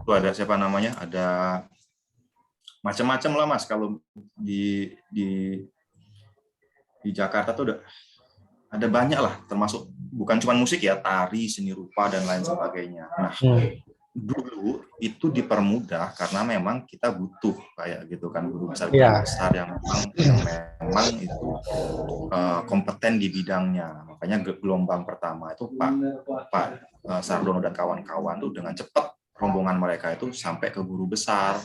itu ada siapa namanya, ada macam-macam lah Mas. Kalau di Jakarta tuh ada banyak lah, termasuk bukan cuma musik ya, tari, seni rupa dan lain sebagainya. Nah, dulu itu dipermudah karena memang kita butuh kayak gitu kan guru besar yang memang itu kompeten di bidangnya. Makanya gelombang pertama itu Pak Sardono dan kawan-kawan tuh dengan cepat rombongan mereka itu sampai ke guru besar.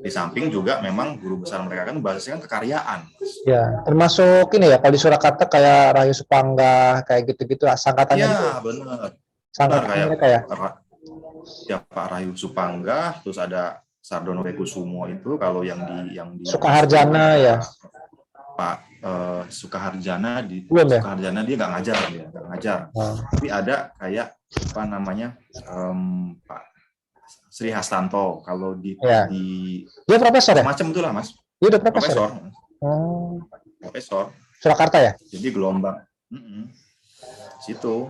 Di samping juga memang guru besar mereka kan basisnya kan kekaryaan. Ya, termasuk ini ya, kalau di Surakarta kayak Rahayu Supangga, kayak gitu-gitu, sangkatannya. Iya, benar. Sangkatan kayak mereka ya? Ya, Pak Rahayu Supangga, terus ada Sardono Rekusumo itu, kalau yang di Sukaharjana ya. Pak Sukaharjana Sukaharjana dia nggak ngajar. Tapi ada kayak apa namanya Pak Sri Hastanto, kalau dia profesor ya? Semacam itulah Mas. Dia udah profesor. Profesor. Surakarta ya? Jadi gelombang situ.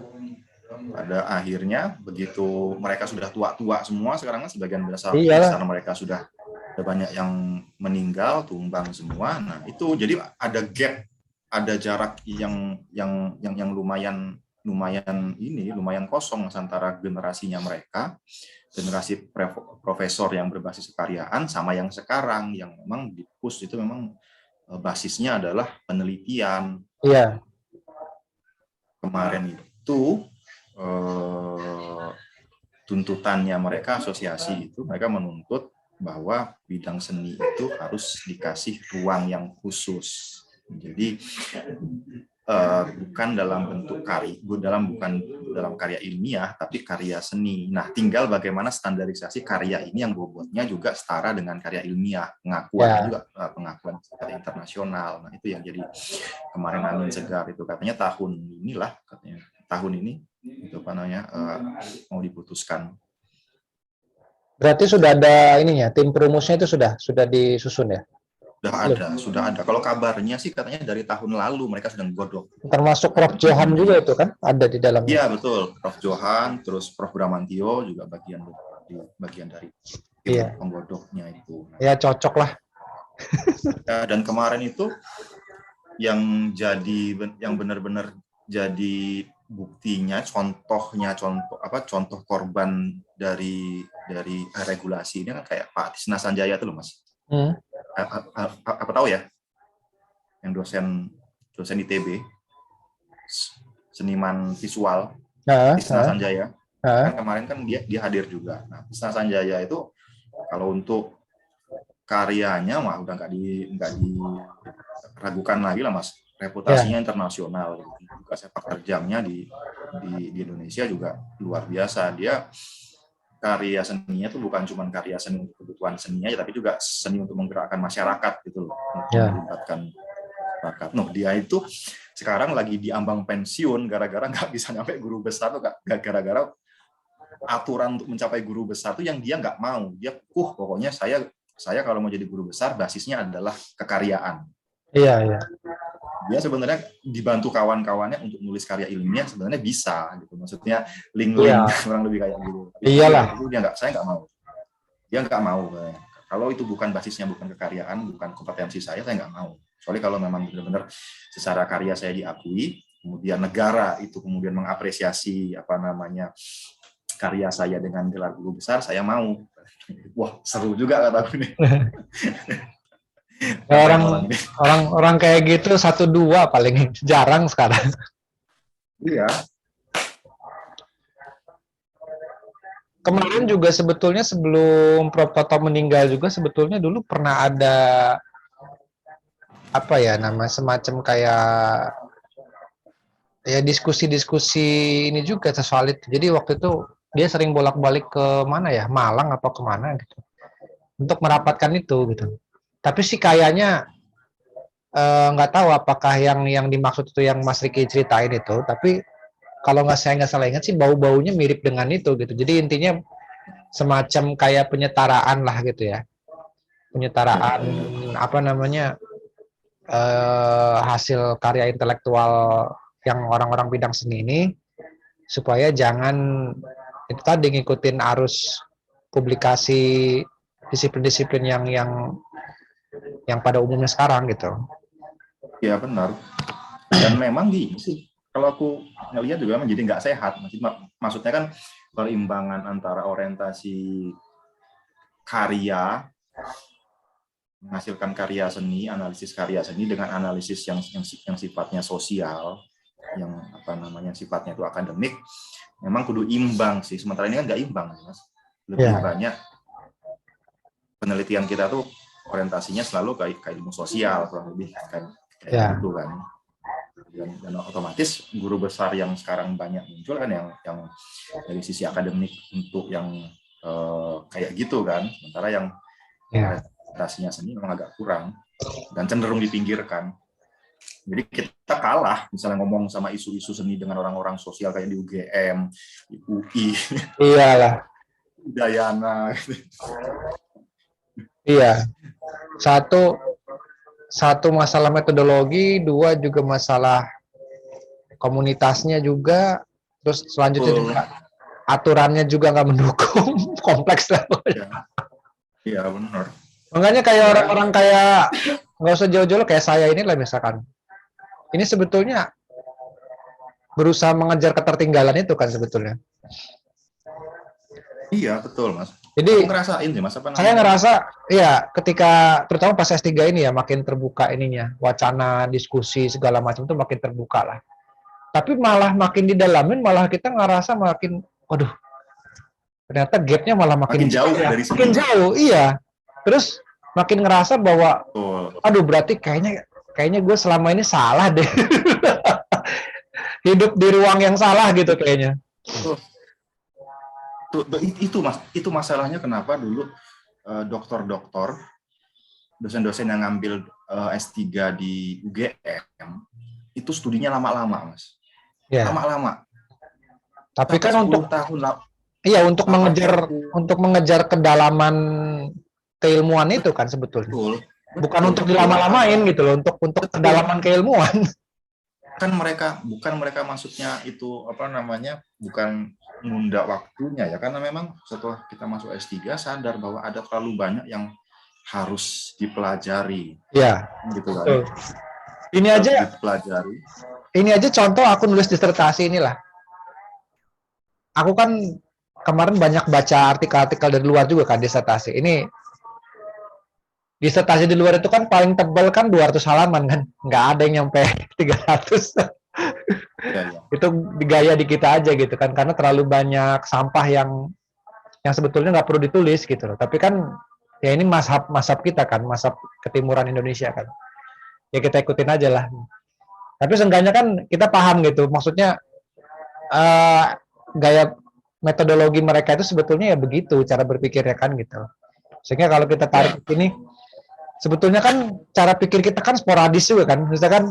Pada akhirnya begitu mereka sudah tua-tua semua, sekarang kan sebagian besar mereka sudah banyak yang meninggal, tumbang semua. Nah, itu jadi ada gap, ada jarak yang lumayan kosong antara generasinya mereka, generasi profesor yang berbasis kekaryaan sama yang sekarang yang memang di-push itu memang basisnya adalah penelitian. Iya. Kemarin itu tuntutannya mereka, asosiasi itu mereka menuntut bahwa bidang seni itu harus dikasih ruang yang khusus. Jadi bukan dalam bentuk dalam karya ilmiah, tapi karya seni. Nah, tinggal bagaimana standarisasi karya ini yang bobotnya juga setara dengan karya ilmiah, pengakuannya juga pengakuan secara internasional. Nah, itu yang jadi kemarin angin segar itu, katanya tahun ini itu apa namanya mau diputuskan. Berarti sudah ada ininya, tim perumusnya itu sudah disusun ya? Sudah ada. Kalau kabarnya sih katanya dari tahun lalu mereka sedang godok. Termasuk Prof. Johan juga itu kan ada di dalamnya. Iya betul, Prof. Johan, terus Prof. Bramantio juga bagian dari tim penggodoknya itu. Ya cocok lah. Dan kemarin itu yang benar-benar jadi buktinya, contoh korban dari regulasi ini kan kayak Pak Tisna Sanjaya itu loh Mas. Apa tahu ya, yang dosen ITB, seniman visual, Tisna Sanjaya. Kan kemarin kan dia hadir juga. Nah, Tisna Sanjaya itu kalau untuk karyanya mah udah nggak diragukan lagi lah Mas. Reputasinya internasional, juga sepak terjangnya di Indonesia juga luar biasa. Dia karya seninya itu bukan cuma karya seni untuk kebutuhan seninya, tapi juga seni untuk menggerakkan masyarakat gitu loh, melibatkan masyarakat. Dia itu sekarang lagi diambang pensiun gara-gara nggak bisa nyampe guru besar tuh, gara-gara aturan untuk mencapai guru besar tuh yang dia nggak mau. Dia pokoknya saya kalau mau jadi guru besar basisnya adalah kekaryaan. Iya. Dia sebenarnya dibantu kawan-kawannya untuk nulis karya ilmiah sebenarnya bisa gitu, maksudnya link kurang lebih kayak gitu. Iyalah. Saya nggak mau. Dia nggak mau. Kalau itu bukan basisnya, bukan kekaryaan, bukan kompetensi saya nggak mau. Soalnya kalau memang benar-benar secara karya saya diakui, kemudian negara itu kemudian mengapresiasi karya saya dengan gelar guru besar, saya mau. Wah, seru juga kataku nih. Orang kayak gitu 1-2 paling jarang sekarang. Iya. Kemarin juga sebetulnya sebelum Prof. Toto meninggal juga sebetulnya dulu pernah ada semacam kayak ya diskusi-diskusi ini juga soal itu. Jadi waktu itu dia sering bolak-balik ke mana ya, Malang atau kemana gitu, untuk merapatkan itu gitu. Tapi sih kayaknya nggak tahu apakah yang dimaksud itu yang Mas Riki ceritain itu, tapi kalau saya nggak salah ingat sih bau-baunya mirip dengan itu gitu. Jadi intinya semacam kayak penyetaraan lah gitu ya, penyetaraan hasil karya intelektual yang orang-orang bidang seni ini supaya jangan itu tadi ngikutin arus publikasi disiplin-disiplin yang pada umumnya sekarang gitu. Ya benar. Dan memang gini sih, kalau aku ngelihat juga menjadi nggak sehat. Maksudnya kan perimbangan antara orientasi karya, menghasilkan karya seni, analisis karya seni dengan analisis yang sifatnya sosial, yang apa namanya sifatnya itu akademik, memang kudu imbang sih. Sementara ini kan nggak imbang, Mas. Lebih banyak penelitian kita tuh orientasinya selalu ke ilmu sosial, kurang lebih kayak gitu kan. Dan otomatis guru besar yang sekarang banyak muncul kan yang dari sisi akademik untuk yang kayak gitu kan, sementara yang orientasinya seni memang agak kurang dan cenderung dipinggirkan. Jadi kita kalah misalnya ngomong sama isu-isu seni dengan orang-orang sosial kayak di UGM, di UI, iyalah, Udayana. Iya, satu masalah metodologi, dua juga masalah komunitasnya juga, terus selanjutnya juga aturannya juga nggak mendukung, kompleks lah. Iya benar. Makanya kayak orang-orang kayak nggak usah jauh-jauh kayak saya ini lah misalkan, ini sebetulnya berusaha mengejar ketertinggalan itu kan sebetulnya. Iya betul Mas. Jadi aku ngerasain sih Mas, apa namanya? Saya ngerasa ya ketika terutama pas S3 ini ya makin terbuka ininya, wacana, diskusi segala macam itu makin terbuka lah. Tapi malah makin didalamin malah kita ngerasa makin waduh. Ternyata gapnya malah makin jauh ya. dari sini. Makin jauh, iya. Terus makin ngerasa bahwa aduh berarti kayaknya gue selama ini salah deh. Hidup di ruang yang salah gitu kayaknya. Itu masalahnya kenapa dulu dokter-dokter, dosen-dosen yang ngambil S3 di UGM itu studinya lama-lama, Mas. Ya. Lama-lama. Tapi kan untuk tahun iya untuk mengejar kedalaman keilmuan itu kan sebetulnya. Bukan untuk dilama-lamain gitu loh, untuk kedalaman keilmuan. Kan mereka maksudnya itu apa namanya, bukan nunda waktunya ya, karena memang setelah kita masuk S3 sadar bahwa ada terlalu banyak yang harus dipelajari. Iya. Gitu kan. Ini aja dipelajari. Ini aja contoh aku nulis disertasi inilah. Aku kan kemarin banyak baca artikel-artikel dari luar juga kan disertasi. Ini disertasi di luar itu kan paling tebal kan 200 halaman kan. Nggak ada yang nyampe 300. Ya. Itu gaya di kita aja gitu kan, karena terlalu banyak sampah yang sebetulnya nggak perlu ditulis gitu loh. Tapi kan ya ini mazhab kita kan, mazhab ketimuran Indonesia kan. Ya kita ikutin aja lah. Tapi seenggaknya kan kita paham gitu, maksudnya gaya metodologi mereka itu sebetulnya ya begitu cara berpikirnya kan gitu. Sehingga kalau kita tarik ini, sebetulnya kan cara pikir kita kan sporadis juga kan, misalkan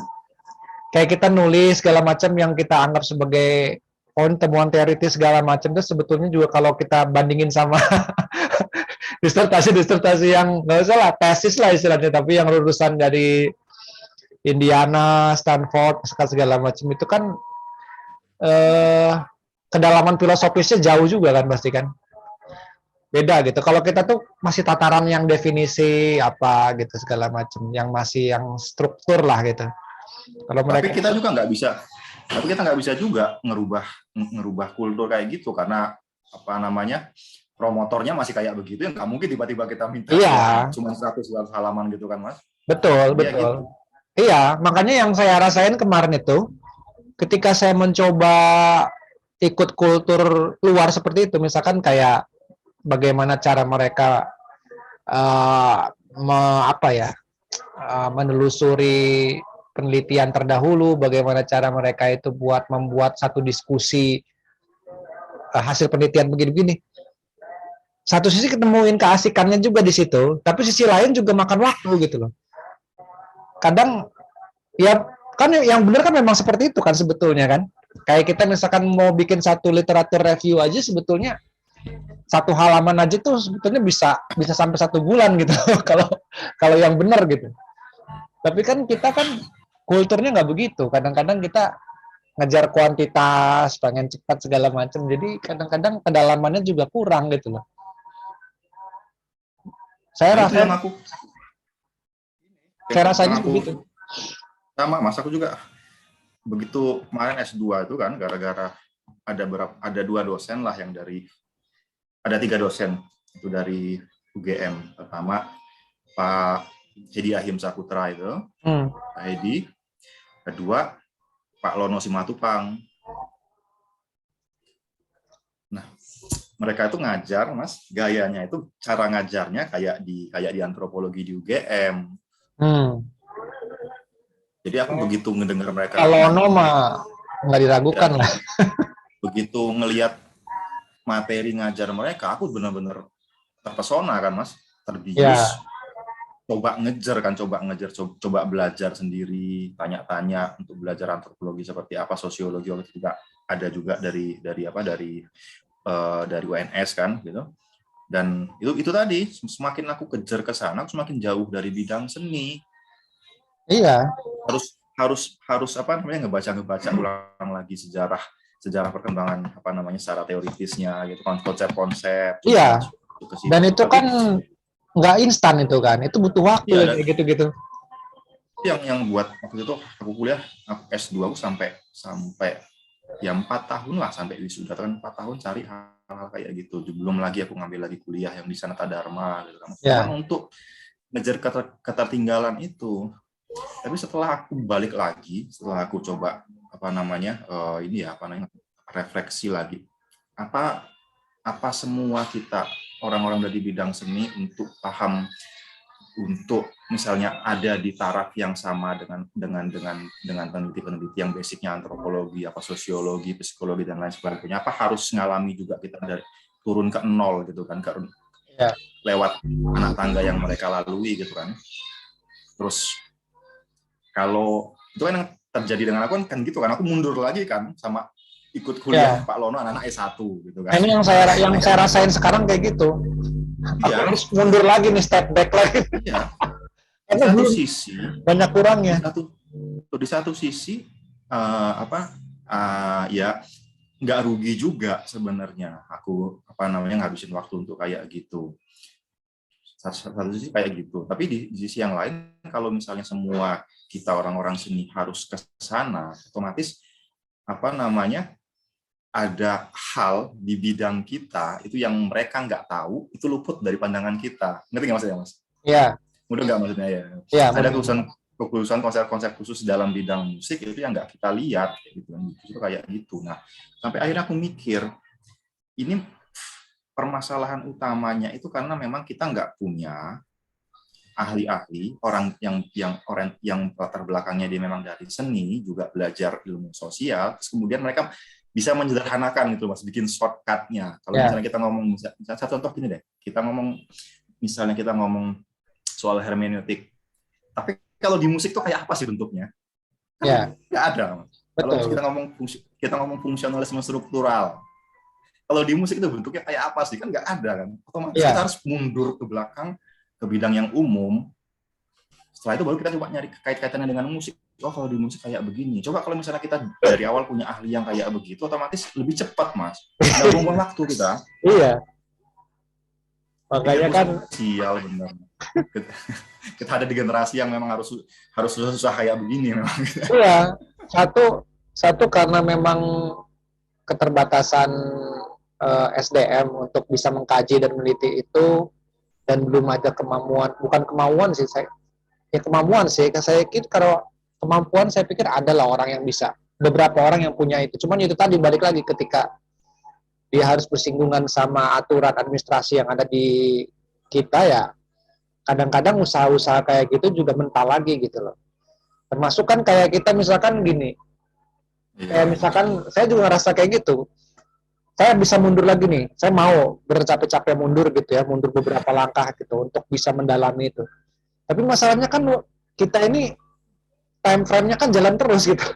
kayak kita nulis segala macam yang kita anggap sebagai temuan teoritis segala macam itu sebetulnya juga kalau kita bandingin sama disertasi yang nggak usah lah tesis lah istilahnya, tapi yang lulusan dari Indiana, Stanford, segala macam itu kan kedalaman filosofisnya jauh juga kan pasti kan. Beda gitu. Kalau kita tuh masih tataran yang definisi apa gitu segala macam, yang masih yang struktur lah gitu. Kalau mereka, tapi kita nggak bisa juga ngerubah kultur kayak gitu, karena apa namanya, promotornya masih kayak begitu, yang nggak mungkin tiba-tiba kita minta cuma 100 halaman gitu kan Mas. Betul. Gitu. Iya, makanya yang saya rasain kemarin itu ketika saya mencoba ikut kultur luar seperti itu, misalkan kayak bagaimana cara mereka menelusuri penelitian terdahulu, bagaimana cara mereka itu membuat satu diskusi hasil penelitian begini-begini. Satu sisi ketemuin keasikannya juga di situ, tapi sisi lain juga makan waktu gitu loh. Kadang ya kan yang benar kan memang seperti itu kan sebetulnya kan. Kayak kita misalkan mau bikin satu literatur review aja sebetulnya satu halaman aja tuh sebetulnya bisa sampai 1 bulan gitu kalau yang benar gitu. Tapi kan kita kan kulturnya nggak begitu. Kadang-kadang kita ngejar kuantitas, pengen cepat segala macam. Jadi kadang-kadang kedalamannya juga kurang gitu loh. Saya Nah itu rasa yang aku saya rasanya yang aku begitu. sama Mas, aku juga begitu kemarin S2 itu kan gara-gara ada 2 dosen lah yang ada 3 dosen itu dari UGM. Pertama Pak Hedi Ahim Saputra itu, Pak Hedi. Kedua Pak Lono Simatupang. Nah, mereka itu ngajar, Mas, gayanya itu cara ngajarnya kayak di antropologi di UGM. Jadi aku begitu ngedengar mereka Kalau Lono mah nggak diragukan ya, lah. begitu ngelihat materi ngajar mereka, aku benar-benar terpesona kan, Mas, terbius. Ya. Coba ngejar, coba belajar sendiri, tanya-tanya untuk belajar antropologi seperti apa, sosiologi juga ada juga dari UNS kan gitu. Dan itu tadi semakin aku kejar ke sana, aku semakin jauh dari bidang seni. Iya. Harus apa namanya ngebaca ulang lagi sejarah perkembangan apa namanya secara teoritisnya gitu, konsep-konsep. Iya. Ke situ. Dan itu kan nggak instan itu kan, itu butuh waktu iya, kayak gitu-gitu. Yang buat waktu itu aku kuliah, aku S2 aku sampai ya 4 tahun lah sampai wisuda kan 4 tahun cari hal-hal kayak gitu. Belum lagi aku ngambil lagi kuliah yang di Sanata Dharma gitu kan. Ya. Memang untuk ngejar ketertinggalan itu. Tapi setelah aku balik lagi, setelah aku coba refleksi lagi. Apa semua kita orang-orang dari bidang seni untuk paham, untuk misalnya ada di taraf yang sama dengan peneliti-peneliti yang basicnya antropologi, sosiologi, psikologi dan lain sebagainya, apa harus ngalami juga kita dari turun ke nol gitu kan, Ya. lewat anak tangga yang mereka lalui gitu kan. Terus kalau itu kan yang terjadi dengan aku kan gitu kan, aku mundur lagi kan sama ikut kuliah Pak Lono anak-anak S1 gitu kan. Ini yang saya rasain sekarang kayak gitu. Aku harus mundur lagi nih, step back lagi. Iya. Di satu sisi banyak kurangnya. Di satu sisi ya nggak rugi juga sebenarnya aku ngabisin waktu untuk kayak gitu. Satu sisi kayak gitu. Tapi di sisi yang lain, kalau misalnya semua kita orang-orang seni harus ke sana, otomatis ada hal di bidang kita itu yang mereka nggak tahu, itu luput dari pandangan kita. Ngerti nggak maksudnya, Mas? Iya. Mudah nggak maksudnya ya? Ada kekhususan konsep-konsep khusus dalam bidang musik itu yang nggak kita lihat, gitu. Itu kayak gitu. Nah, sampai akhirnya aku mikir, ini permasalahan utamanya itu karena memang kita nggak punya ahli-ahli, orang yang latar belakangnya dia memang dari seni, juga belajar ilmu sosial, terus kemudian mereka bisa menyederhanakan gitu, Mas, bikin shortcut-nya. Kalau misalnya kita ngomong, satu contoh gini deh, kita ngomong soal hermeneutik, tapi kalau di musik tuh kayak apa sih bentuknya? Kan nggak ada. Kalau kita ngomong fungsionalisme struktural, kalau di musik itu bentuknya kayak apa sih? Kan nggak ada kan. Otomatis kita harus mundur ke belakang ke bidang yang umum. Setelah itu baru kita coba nyari kait-kaitannya dengan musik. Oh, kalau di musik kayak begini. Coba kalau misalnya kita dari awal punya ahli yang kayak begitu, otomatis lebih cepat, Mas. Nggak buang waktu kita. Iya. Makanya kan sial benar. Kita ada di generasi yang memang harus susah kayak begini memang. Iya. Satu karena memang keterbatasan SDM untuk bisa mengkaji dan meneliti itu, dan belum ada kemampuan sih saya pikir kalau kemampuan saya pikir adalah orang yang bisa, beberapa orang yang punya itu, cuman itu tadi balik lagi ketika dia harus bersinggungan sama aturan administrasi yang ada di kita, ya kadang-kadang usaha-usaha kayak gitu juga mental lagi gitu loh. Termasuk kan kayak kita misalkan gini, kayak misalkan saya juga ngerasa kayak gitu, saya bisa mundur lagi nih, saya mau bercapek-capek mundur gitu ya, mundur beberapa langkah gitu untuk bisa mendalami itu. Tapi masalahnya kan kita ini time frame-nya kan jalan terus gitu.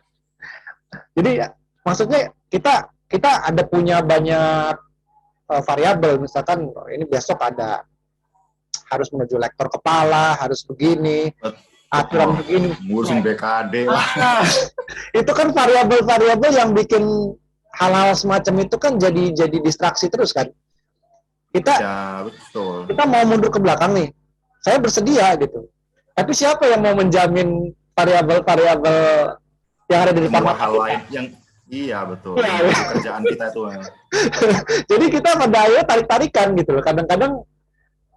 Jadi maksudnya kita ada punya banyak variabel, misalkan ini besok ada harus menuju lektor kepala, harus begini. aturan begini. Ngurusin BKD lah. Itu kan variabel-variabel yang bikin hal-hal semacam itu kan jadi distraksi terus kan. Kita Ya, betul. kita mau mundur ke belakang nih. Saya bersedia gitu. Tapi siapa yang mau menjamin variabel-variabel yang ada di depan Semua mata hal kita? lain yang iya betul. Iya. Yang mengganggu kerjaan kita itu. Jadi kita pada akhirnya tarik-tarikan gitu loh. Kadang-kadang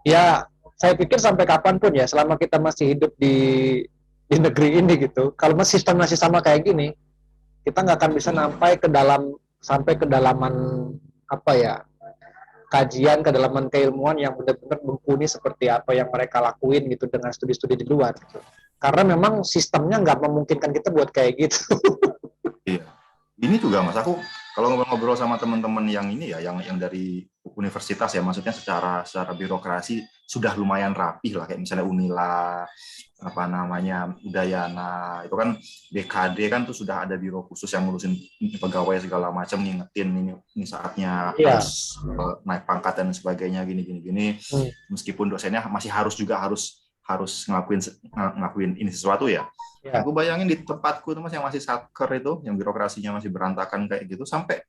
ya saya pikir sampai kapanpun ya, selama kita masih hidup di negeri ini gitu, kalau sistem masih sama kayak gini, kita nggak akan bisa sampai kedalaman apa ya, kajian, kedalaman keilmuan yang benar-benar mumpuni seperti apa yang mereka lakuin gitu dengan studi-studi di luar gitu. Karena memang sistemnya nggak memungkinkan kita buat kayak gitu. Iya. Ini juga Mas, aku kalau ngobrol sama teman-teman yang ini ya, yang dari universitas ya, maksudnya secara birokrasi sudah lumayan rapih lah, kayak misalnya Unila, apa namanya, Udayana, itu kan BKD kan tuh sudah ada biro khusus yang ngurusin pegawai segala macam, ngingetin ini saatnya harus naik pangkat dan sebagainya, gini. Meskipun dosennya masih harus ngelakuin ini sesuatu ya. Ya. Aku bayangin di tempatku tuh Mas, yang masih satker itu, yang birokrasinya masih berantakan kayak gitu, sampai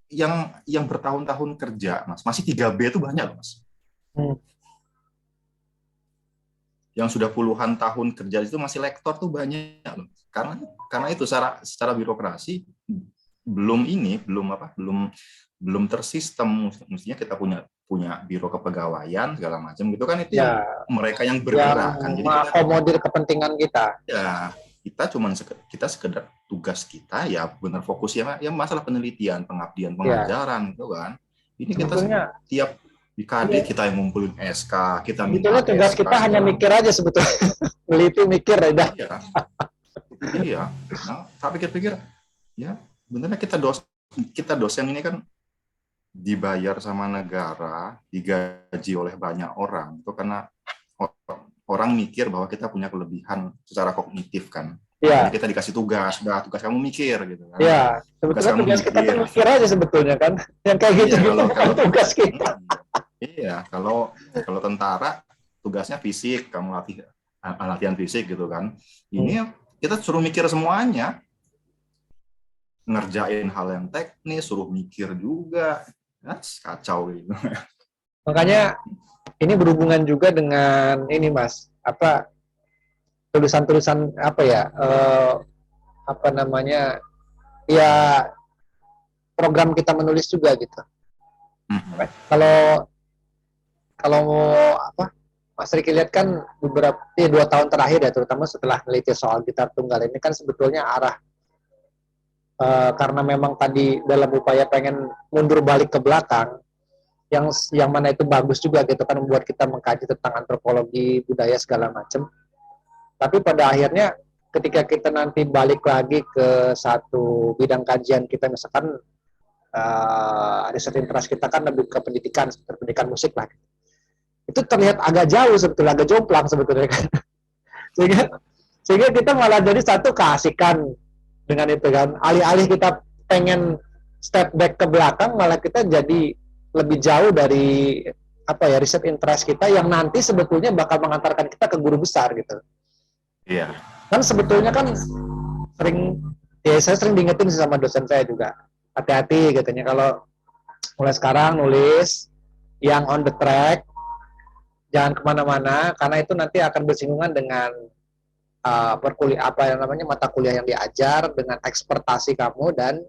yang bertahun-tahun kerja, Mas, masih 3B itu banyak loh, Mas. Yang sudah puluhan tahun kerja itu masih lektor tuh banyak loh. Karena itu secara birokrasi belum tersistem. Mestinya kita punya biro kepegawaian segala macam gitu kan, itu ya, mereka yang bergerak kan, jadi mengakomodir kepentingan kita. Ya, kita sekedar tugas kita ya benar fokus ya masalah penelitian, pengabdian, pengajaran gitu kan. Ini sebetulnya, kita tiap di KD kita yang ngumpulin SK, kita minta SK. Tugas kita hanya mikir aja sebetulnya. Meliti mikir aja. Iya. Nah, tak pikir-pikir ya benernya kita dosen ini kan dibayar sama negara, digaji oleh banyak orang, itu karena orang mikir bahwa kita punya kelebihan secara kognitif kan. Ya. Jadi kita dikasih tugas kamu mikir gitu kan. Iya, sebetulnya tugas kita tuh mikir aja sebetulnya kan. Yang kayak gitu kalau tugas kita. Iya, kalau tentara tugasnya fisik, kamu latihan fisik gitu kan. Ini kita suruh mikir semuanya. Ngerjain hal yang teknis, suruh mikir juga. Kacau gitu. Makanya ini berhubungan juga dengan ini Mas, tulisan-tulisan apa ya, apa namanya, ya program kita menulis juga gitu. Kalau apa, Mas Riki lihat kan beberapa 2 tahun terakhir ya, terutama setelah meneliti soal gitar tunggal ini kan sebetulnya arah karena memang tadi dalam upaya pengen mundur balik ke belakang, yang mana itu bagus juga gitu kan, membuat kita mengkaji tentang antropologi budaya segala macam. Tapi pada akhirnya ketika kita nanti balik lagi ke satu bidang kajian kita, misalkan riset interest kita kan lebih ke pendidikan musik lah, itu terlihat agak jauh sebetulnya, agak jomplang sebetulnya kan. sehingga kita malah jadi satu keasikan dengan itu kan, alih-alih kita pengen step back ke belakang, malah kita jadi lebih jauh dari apa ya, riset interest kita yang nanti sebetulnya bakal mengantarkan kita ke guru besar gitu. Iya. Kan sebetulnya kan saya sering diingetin sama dosen saya juga, hati-hati katanya kalau mulai sekarang nulis yang on the track, jangan kemana-mana, karena itu nanti akan bersinggungan dengan mata kuliah yang diajar, dengan ekspertasi kamu, dan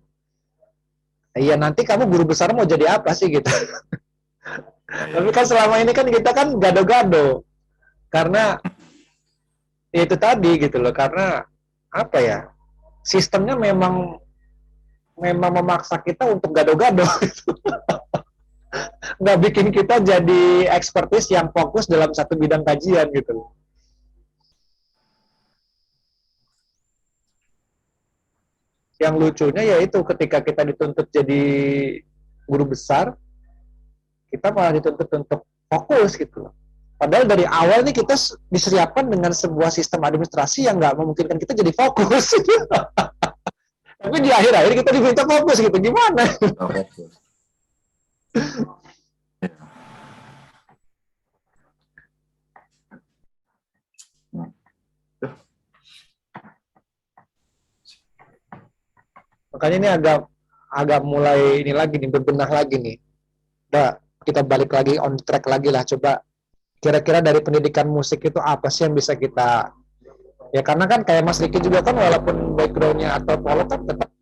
ya nanti kamu guru besar mau jadi apa sih gitu. Tapi kan selama ini kan kita kan gado-gado karena itu tadi gitu loh, karena apa ya, sistemnya memang memaksa kita untuk gado-gado gitu. Nggak bikin kita jadi ekspertis yang fokus dalam satu bidang kajian gitu loh. Yang lucunya yaitu ketika kita dituntut jadi guru besar, kita malah dituntut untuk fokus gitu loh. Padahal dari awal nih kita disiapkan dengan sebuah sistem administrasi yang nggak memungkinkan kita jadi fokus. Tapi di akhir-akhir kita diminta fokus gitu, gimana? makanya ini agak mulai ini lagi nih, berbenah lagi nih. Udah, kita balik lagi on track lagi lah. Coba kira-kira dari pendidikan musik itu apa sih yang bisa kita, ya karena kan kayak Mas Riki juga kan walaupun backgroundnya atau polo kan tetap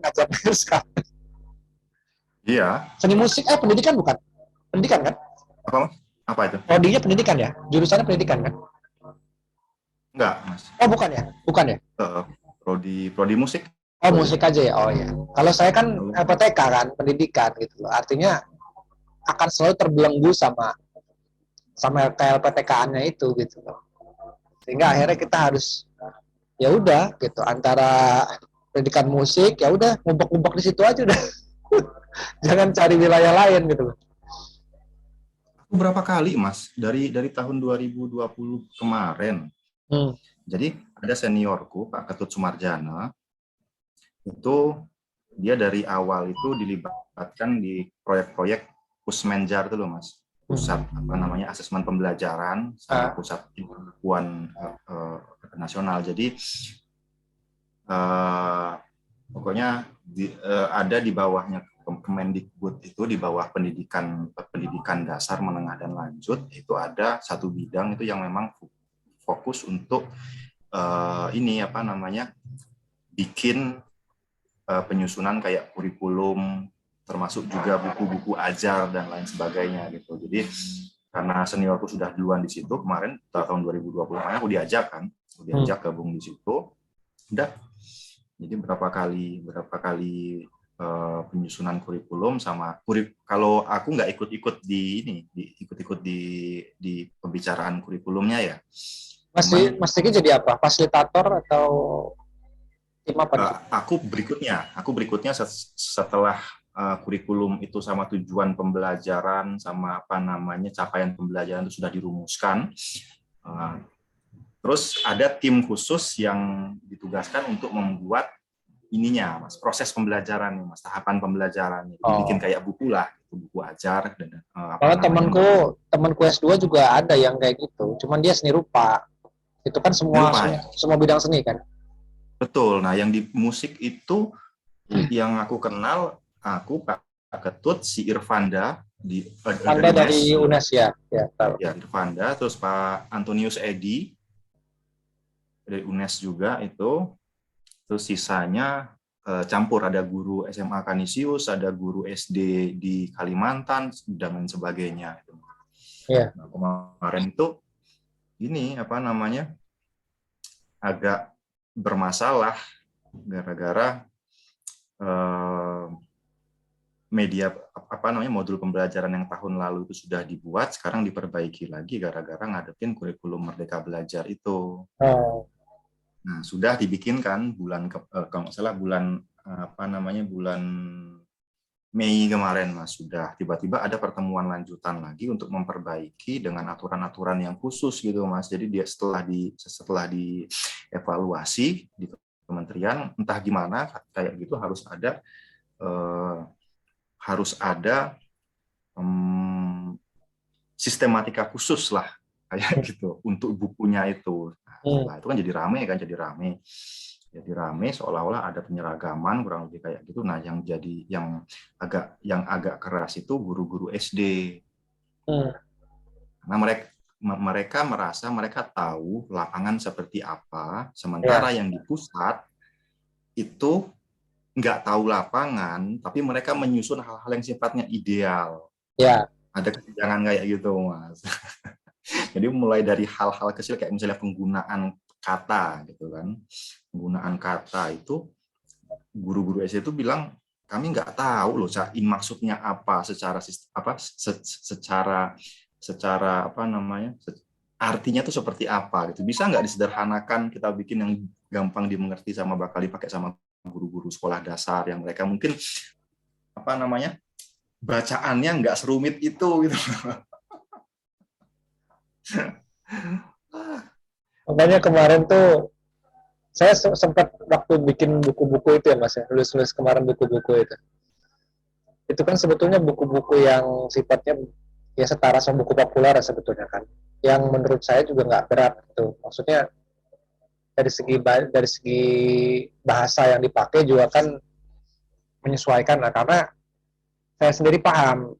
ngajar musik. Iya. Seni musik, pendidikan bukan? Pendidikan kan? Apa itu? Prodinya pendidikan ya? Jurusannya pendidikan kan? Enggak, Mas. Oh bukan ya? Bukan ya? Prodi musik. Oh musik aja ya? Oh iya. Kalau saya kan PTK kan, pendidikan gitu loh. Artinya akan selalu terbelenggu sama kayak PTK-annya itu gitu loh. Sehingga akhirnya kita harus ya udah gitu antara pendidikan musik ya udah ngumpuk-ngumpuk di situ aja udah. Jangan cari wilayah lain gitu loh. Berapa kali, Mas, dari tahun 2020 kemarin. Jadi ada seniorku, Pak Ketut Sumarjana, itu dia dari awal itu dilibatkan di proyek-proyek Pusmenjar itu loh, Mas. Pusat asesmen pembelajaran sama pusat pembukuan nasional. Jadi pokoknya ada di bawahnya Kemendikbud itu, di bawah pendidikan dasar, menengah dan lanjut, itu ada satu bidang itu yang memang fokus untuk bikin penyusunan kayak kurikulum, termasuk juga buku-buku ajar dan lain sebagainya gitu. Jadi karena seniorku sudah duluan di situ kemarin tahun 2020, makanya aku diajak gabung di situ. Udah. Jadi berapa kali penyusunan kurikulum sama kalau aku nggak ikut di pembicaraan kurikulumnya ya. Mas Diki jadi apa? Fasilitator atau tim apa? Aku berikutnya setelah kurikulum itu sama tujuan pembelajaran sama capaian pembelajaran itu sudah dirumuskan. Terus ada tim khusus yang ditugaskan untuk membuat Mas, proses pembelajaran, Mas, tahapan pembelajaran. Bikin kayak buku lah, buku ajar dan temanku S2 juga ada yang kayak gitu. Cuman dia seni rupa. Itu kan semua bidang seni kan. Betul. Nah, yang di musik itu yang aku kenal, Pak Ketut, si Irfanda dari UNES ya. Ya, Irfanda, terus Pak Antonius Edi dari UNES juga itu. Terus sisanya campur, ada guru SMA Kanisius, ada guru SD di Kalimantan dan lain sebagainya. Yeah. Nah, kemarin itu agak bermasalah gara-gara modul pembelajaran yang tahun lalu itu sudah dibuat, sekarang diperbaiki lagi gara-gara ngadepin kurikulum Merdeka Belajar itu. Nah, sudah dibikinkan bulan Mei kemarin, Mas. Sudah tiba-tiba ada pertemuan lanjutan lagi untuk memperbaiki dengan aturan-aturan yang khusus gitu, Mas. Jadi dia setelah dievaluasi di kementerian, entah gimana kayak gitu harus ada sistematika khusus lah kayak gitu untuk bukunya itu. Nah, itu kan jadi rame seolah-olah ada penyeragaman kurang lebih kayak gitu. Nah, yang agak keras itu guru-guru SD. Karena mereka merasa mereka tahu lapangan seperti apa, sementara yang di pusat itu nggak tahu lapangan, tapi mereka menyusun hal-hal yang sifatnya ideal. Ada kesenjangan kayak gitu, Mas. Jadi mulai dari hal-hal kecil kayak misalnya penggunaan kata gitu kan. Penggunaan kata itu guru-guru SD itu bilang kami nggak tahu loh maksudnya apa artinya itu seperti apa gitu. Bisa nggak disederhanakan, kita bikin yang gampang dimengerti sama bakal dipakai sama guru-guru sekolah dasar yang mereka mungkin bacaannya nggak serumit itu gitu. Makanya kemarin tuh saya sempat waktu bikin buku-buku itu ya, Mas, ya, nulis kemarin buku-buku itu kan sebetulnya buku-buku yang sifatnya ya setara sama buku populer sebetulnya kan, yang menurut saya juga nggak berat gitu. Maksudnya dari segi bahasa yang dipakai juga kan menyesuaikan lah, karena saya sendiri paham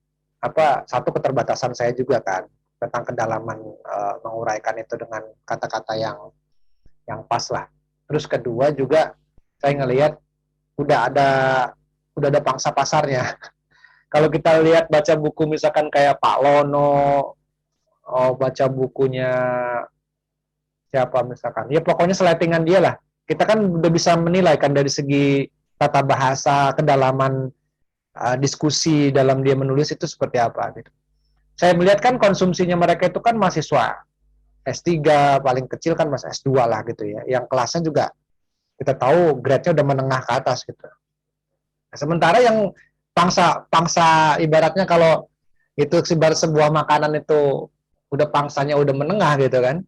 apa, satu keterbatasan saya juga kan tentang kedalaman menguraikan itu dengan kata-kata yang pas lah. Terus kedua juga saya ngelihat udah ada udah ada pangsa pasarnya. Kalau kita lihat baca buku misalkan kayak Pak Lono, baca bukunya siapa misalkan, ya pokoknya seletingan dia lah. Kita kan udah bisa menilai kan dari segi tata bahasa, kedalaman diskusi dalam dia menulis itu seperti apa gitu. Saya melihat kan konsumsinya mereka itu kan mahasiswa S3, paling kecil kan masih S2 lah gitu ya. Yang kelasnya juga kita tahu grade-nya udah menengah ke atas gitu. Nah, sementara yang pangsa ibaratnya kalau itu ibarat sebuah makanan itu udah pangsanya udah menengah gitu kan.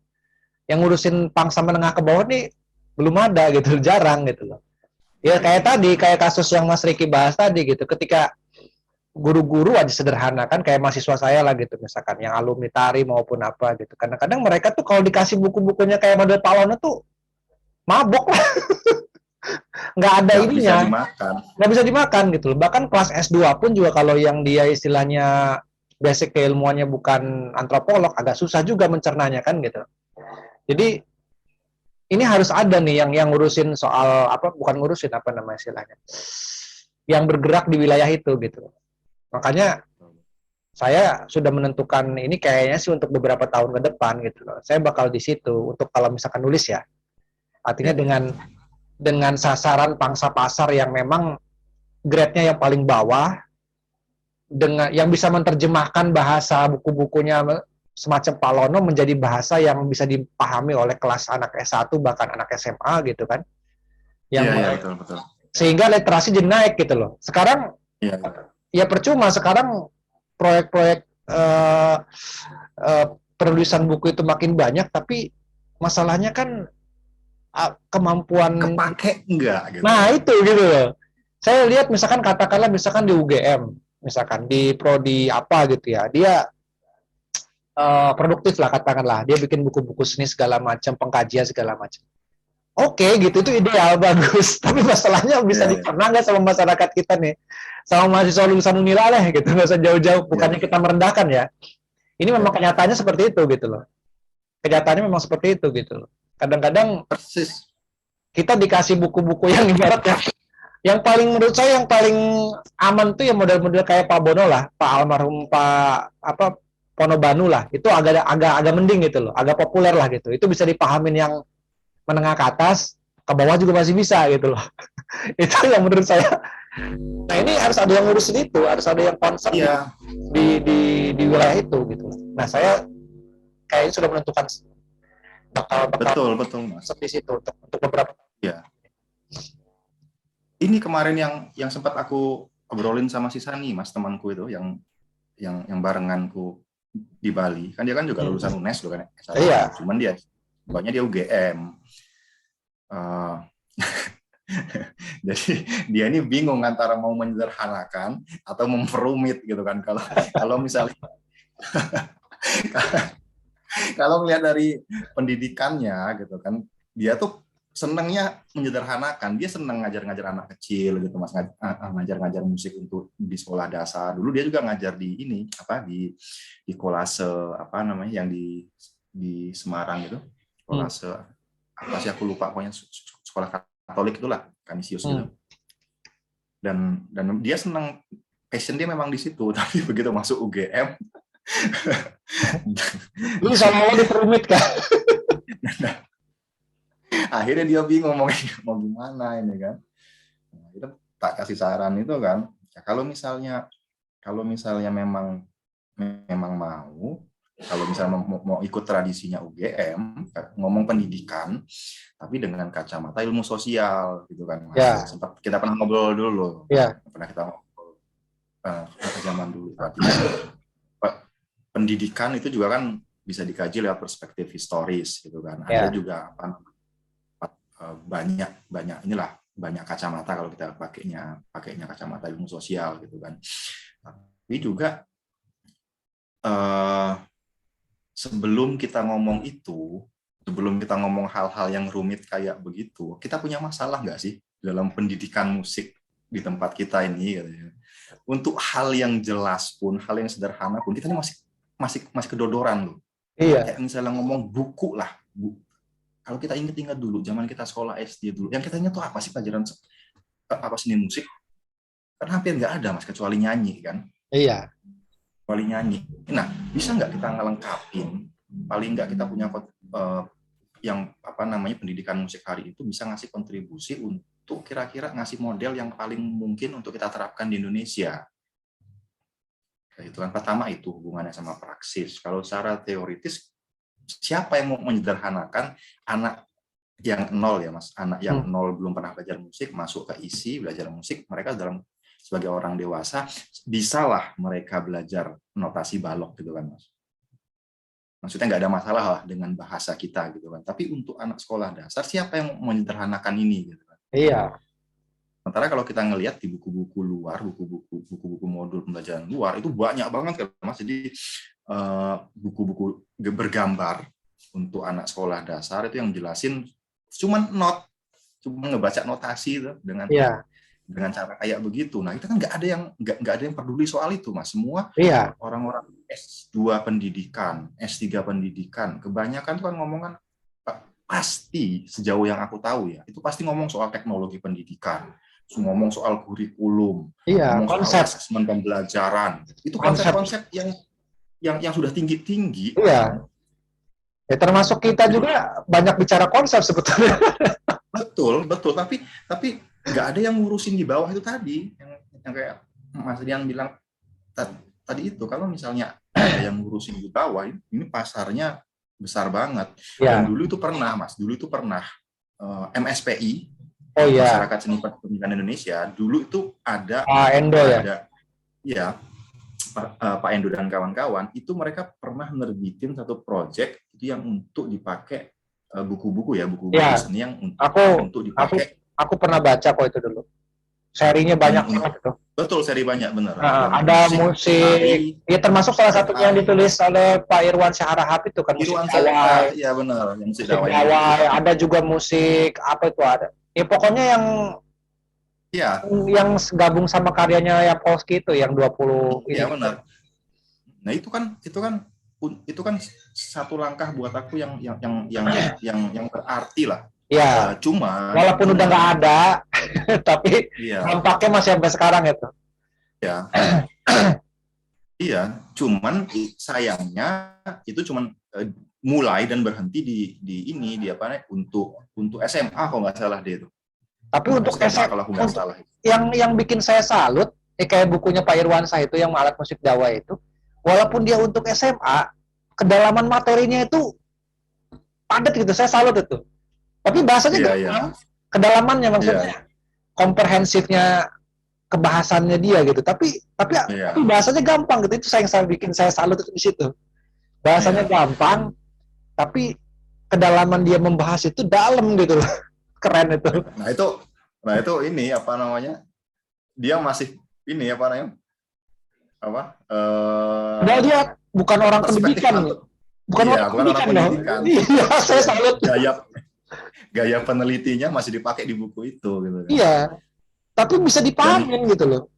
Yang ngurusin pangsa menengah ke bawah nih belum ada gitu, jarang gitu loh. Ya kayak tadi, kayak kasus yang Mas Riki bahas tadi gitu. Ketika guru-guru aja sederhana kan kayak mahasiswa saya lah gitu misalkan yang alumni tari maupun apa gitu. Kadang-kadang mereka tuh kalau dikasih buku-bukunya kayak model Pak Lono tuh mabok lah, nggak ada Nggak bisa ininya, dimakan. nggak bisa dimakan gitu loh. Bahkan kelas S2 pun juga kalau yang dia istilahnya basic keilmuannya bukan antropolog, agak susah juga mencernanya kan gitu. Jadi ini harus ada nih yang ngurusin soal apa, bukan ngurusin apa nama istilahnya, yang bergerak di wilayah itu gitu. Makanya saya sudah menentukan ini kayaknya sih untuk beberapa tahun ke depan gitu loh. Saya bakal di situ untuk kalau misalkan nulis ya. Artinya Ya, ya. dengan sasaran pangsa pasar yang memang grade-nya yang paling bawah, dengan yang bisa menerjemahkan bahasa buku-bukunya semacam Pak Lono menjadi bahasa yang bisa dipahami oleh kelas anak S1 bahkan anak SMA gitu kan. Iya, Yang iya, betul, betul. sehingga literasi jadi naik gitu loh. Sekarang Iya, iya. ya percuma sekarang proyek-proyek uh, penulisan buku itu makin banyak, tapi masalahnya kan kemampuan. Kepake enggak gitu Nah kan. itu gitu loh. Saya lihat misalkan katakanlah misalkan di UGM, misalkan di prodi apa gitu ya, dia produktif lah katakanlah, dia bikin buku-buku seni segala macam, pengkajian segala macam. Oke, gitu itu ideal bagus. Tapi masalahnya bisa Iya, iya. dicerna nggak sama masyarakat kita nih, sama mahasiswa lulusan Unila lah gitu, nggak usah jauh-jauh. Iya, Bukannya kita merendahkan ya. Ini iya, memang iya. kenyataannya seperti itu gitu loh. Kenyataannya memang seperti itu gitu loh. Kadang-kadang Persis. kita dikasih buku-buku yang ibaratnya yang paling menurut saya yang paling aman tuh ya model-model kayak Pak Bono lah, Pak almarhum Pak apa Pono Banu lah. Itu agak agak agak mending gitu loh, agak populer lah gitu. Itu bisa dipahamin yang menengah ke atas, ke bawah juga masih bisa gitu loh. Itu yang menurut saya. Nah ini harus ada yang ngurusin itu, harus ada yang concern Iya, di wilayah itu gitu. Nah saya kayaknya sudah menentukan bakal betul, betul, Mas. di situ untuk beberapa. Iya. Ini kemarin yang sempat aku obrolin sama si Sani, Mas, temanku itu yang barenganku di Bali. Kan dia kan juga lulusan UNES loh kan, S1. Iya. Cuman dia pokoknya dia UGM. Jadi dia ini bingung antara mau menyederhanakan atau memperumit gitu kan. Kalau misalnya kalau melihat dari pendidikannya gitu kan, dia tuh senangnya menyederhanakan. Dia senang ngajar-ngajar anak kecil gitu, Mas, ngajar-ngajar musik untuk di sekolah dasar. Dulu dia juga ngajar di ini apa di kolase apa namanya yang di Semarang itu. Kolase apa sih aku lupa, pokoknya sekolah Katolik itulah, Kanisius gitu. Dan dia senang, passion dia memang di situ, tapi begitu masuk UGM Lu sama lo diperumit kan? akhirnya dia bingung mau gimana ini kan. Nah, itu tak kasih saran itu kan, ya, kalau misalnya memang mau, kalau misalnya mau ikut tradisinya UGM, ngomong pendidikan, tapi dengan kacamata ilmu sosial gitu kan, Mas. Ya. Sempat kita pernah ngobrol dulu, Ya. pernah kita ngobrol zaman dulu. Artinya pendidikan itu juga kan bisa dikaji lewat perspektif historis gitu kan. Ada juga banyak kacamata kalau kita pakainya kacamata ilmu sosial gitu kan. Tapi juga sebelum kita ngomong itu, sebelum kita ngomong hal-hal yang rumit kayak begitu, kita punya masalah nggak sih dalam pendidikan musik di tempat kita ini? Katanya. Untuk hal yang jelas pun, hal yang sederhana pun, kita ini masih kedodoran loh. Iya. Kayak misalnya ngomong buku lah, kalau kita ingat-ingat dulu, zaman kita sekolah SD dulu, yang kita ingat tuh apa sih pelajaran apa seni musik? Kan hampir nggak ada mas, kecuali nyanyi kan? Iya. Kecuali nyanyi. Nah, bisa nggak kita ngelengkapin? Paling nggak kita punya yang apa namanya pendidikan musik hari itu bisa ngasih kontribusi untuk kira-kira ngasih model yang paling mungkin untuk kita terapkan di Indonesia. Itu kan pertama itu hubungannya sama praksis. Kalau secara teoritis siapa yang mau menyederhanakan anak yang nol ya mas, anak yang nol belum pernah belajar musik masuk ke ISI belajar musik, mereka dalam sebagai orang dewasa bisalah mereka belajar notasi balok gitu kan mas. Maksudnya nggak ada masalah lah dengan bahasa kita gitu kan. Tapi untuk anak sekolah dasar siapa yang menyederhanakan ini gitu kan? Iya. Sementara kalau kita ngelihat di buku-buku luar, buku-buku modul pembelajaran luar itu banyak banget kan mas. Jadi buku-buku bergambar untuk anak sekolah dasar itu yang jelasin cuma ngebaca notasi itu dengan cara kayak begitu. Nah itu kan nggak ada yang peduli soal itu mas. Semua orang-orang S2 pendidikan, S3 pendidikan, kebanyakan tuh kan ngomongan pasti sejauh yang aku tahu ya itu pasti ngomong soal teknologi pendidikan. Ngomong soal kurikulum, ngomong soal asesmen pembelajaran, itu konsep-konsep yang sudah tinggi-tinggi. Iya. Ya, termasuk kita juga banyak bicara konsep sebetulnya. Betul. Tapi nggak ada yang ngurusin di bawah itu tadi, yang kayak Mas Rian bilang tadi itu. Kalau misalnya ada yang ngurusin di bawah, ini pasarnya besar banget. Dan dulu itu pernah MSPI. Masyarakat Seni Pendidikan Indonesia dulu itu ada Endo Pak Endo dan kawan-kawan itu mereka pernah nerbitin satu proyek itu yang untuk dipakai buku-buku seni yang untuk dipakai. Aku pernah baca kok itu dulu. Serinya banyak banget itu. Betul, seri banyak benar. Ada musik, ya termasuk salah satunya yang ditulis oleh Pak Irwan Syahharahap itu kan musik Dawai. Iya benar, yang musik Dawai. Ada juga musik apa itu ada. Ya pokoknya yang gabung sama karyanya ya Polski itu yang 20 Iya benar. Nah itu kan satu langkah buat aku yang berarti lah. Iya. Cuma walaupun udah nggak ada, tapi nampaknya masih sampai sekarang itu. Iya. Iya. Cuman sayangnya itu cuman mulai dan berhenti di apa untuk SMA kalau nggak salah dia itu. Tapi untuk SMA kalau aku nggak salah. Yang bikin saya salut, kayak bukunya Pak Irwansyah itu yang alat musik Dawai itu, walaupun dia untuk SMA, kedalaman materinya itu padat gitu, saya salut itu. Tapi bahasanya gampang, kedalamannya maksudnya, komprehensifnya, kebahasannya dia gitu. Tapi bahasanya gampang gitu, itu yang bikin saya salut itu di situ. Bahasanya gampang, tapi kedalaman dia membahas itu dalam gitu loh. Keren itu. Nah itu ini apa namanya? Dia masih ini apa namanya? Dia bukan orang pendidikan. Bukan orang pendidikan. Iya, saya salut. Gaya penelitinya masih dipakai di buku itu gitu. Iya. Tapi bisa dipahamin gitu loh.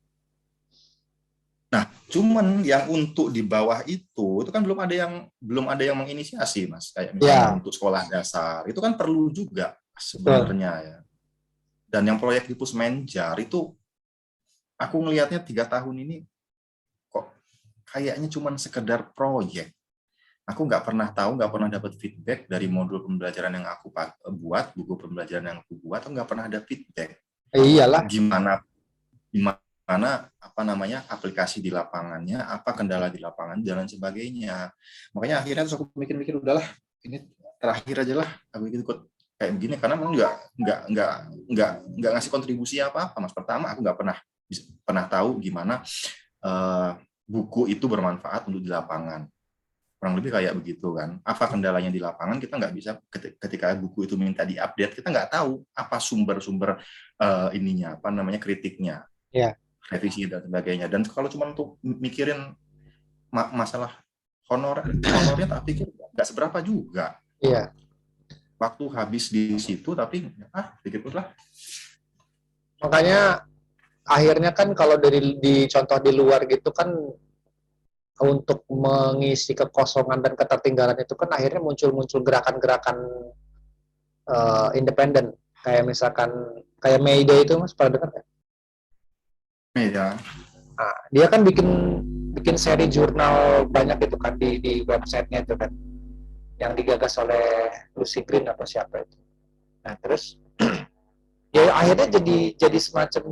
Nah, cuman yang untuk di bawah itu kan belum ada yang menginisiasi, Mas. Kayak misalnya untuk sekolah dasar, itu kan perlu juga sebenarnya ya. Dan yang proyek di Pusmenjar itu aku ngelihatnya 3 tahun ini kok kayaknya cuman sekedar proyek. Aku nggak pernah dapat feedback dari modul pembelajaran yang aku buat, buku pembelajaran yang aku buat, aku nggak pernah ada feedback. Iyalah. Gimana apa namanya aplikasi di lapangannya, apa kendala di lapangan dan sebagainya. Makanya akhirnya terus aku mikir-mikir udahlah, ini terakhir aja lah aku ikut kayak begini karena memang nggak ngasih kontribusi apa-apa Mas. Pertama aku nggak pernah tahu gimana buku itu bermanfaat untuk di lapangan. Kurang lebih kayak begitu kan. Apa kendalanya di lapangan kita nggak bisa ketika buku itu minta diupdate, kita nggak tahu apa sumber-sumber ininya, apa namanya kritiknya, revisi dan sebagainya. Dan kalau cuma untuk mikirin masalah honornya tak pikir nggak seberapa juga. Iya. waktu habis di situ, tapi dikit lah. Makanya akhirnya kan kalau di contoh di luar gitu kan, untuk mengisi kekosongan dan ketertinggalan itu kan akhirnya muncul gerakan-gerakan independen, kayak misalkan kayak Mayday itu Mas pernah dengar kan? Ya, Nah, dia kan bikin bikin seri jurnal banyak itu kan di websitenya itu kan, yang digagas oleh Lucy Green atau siapa itu. Nah terus ya akhirnya jadi semacam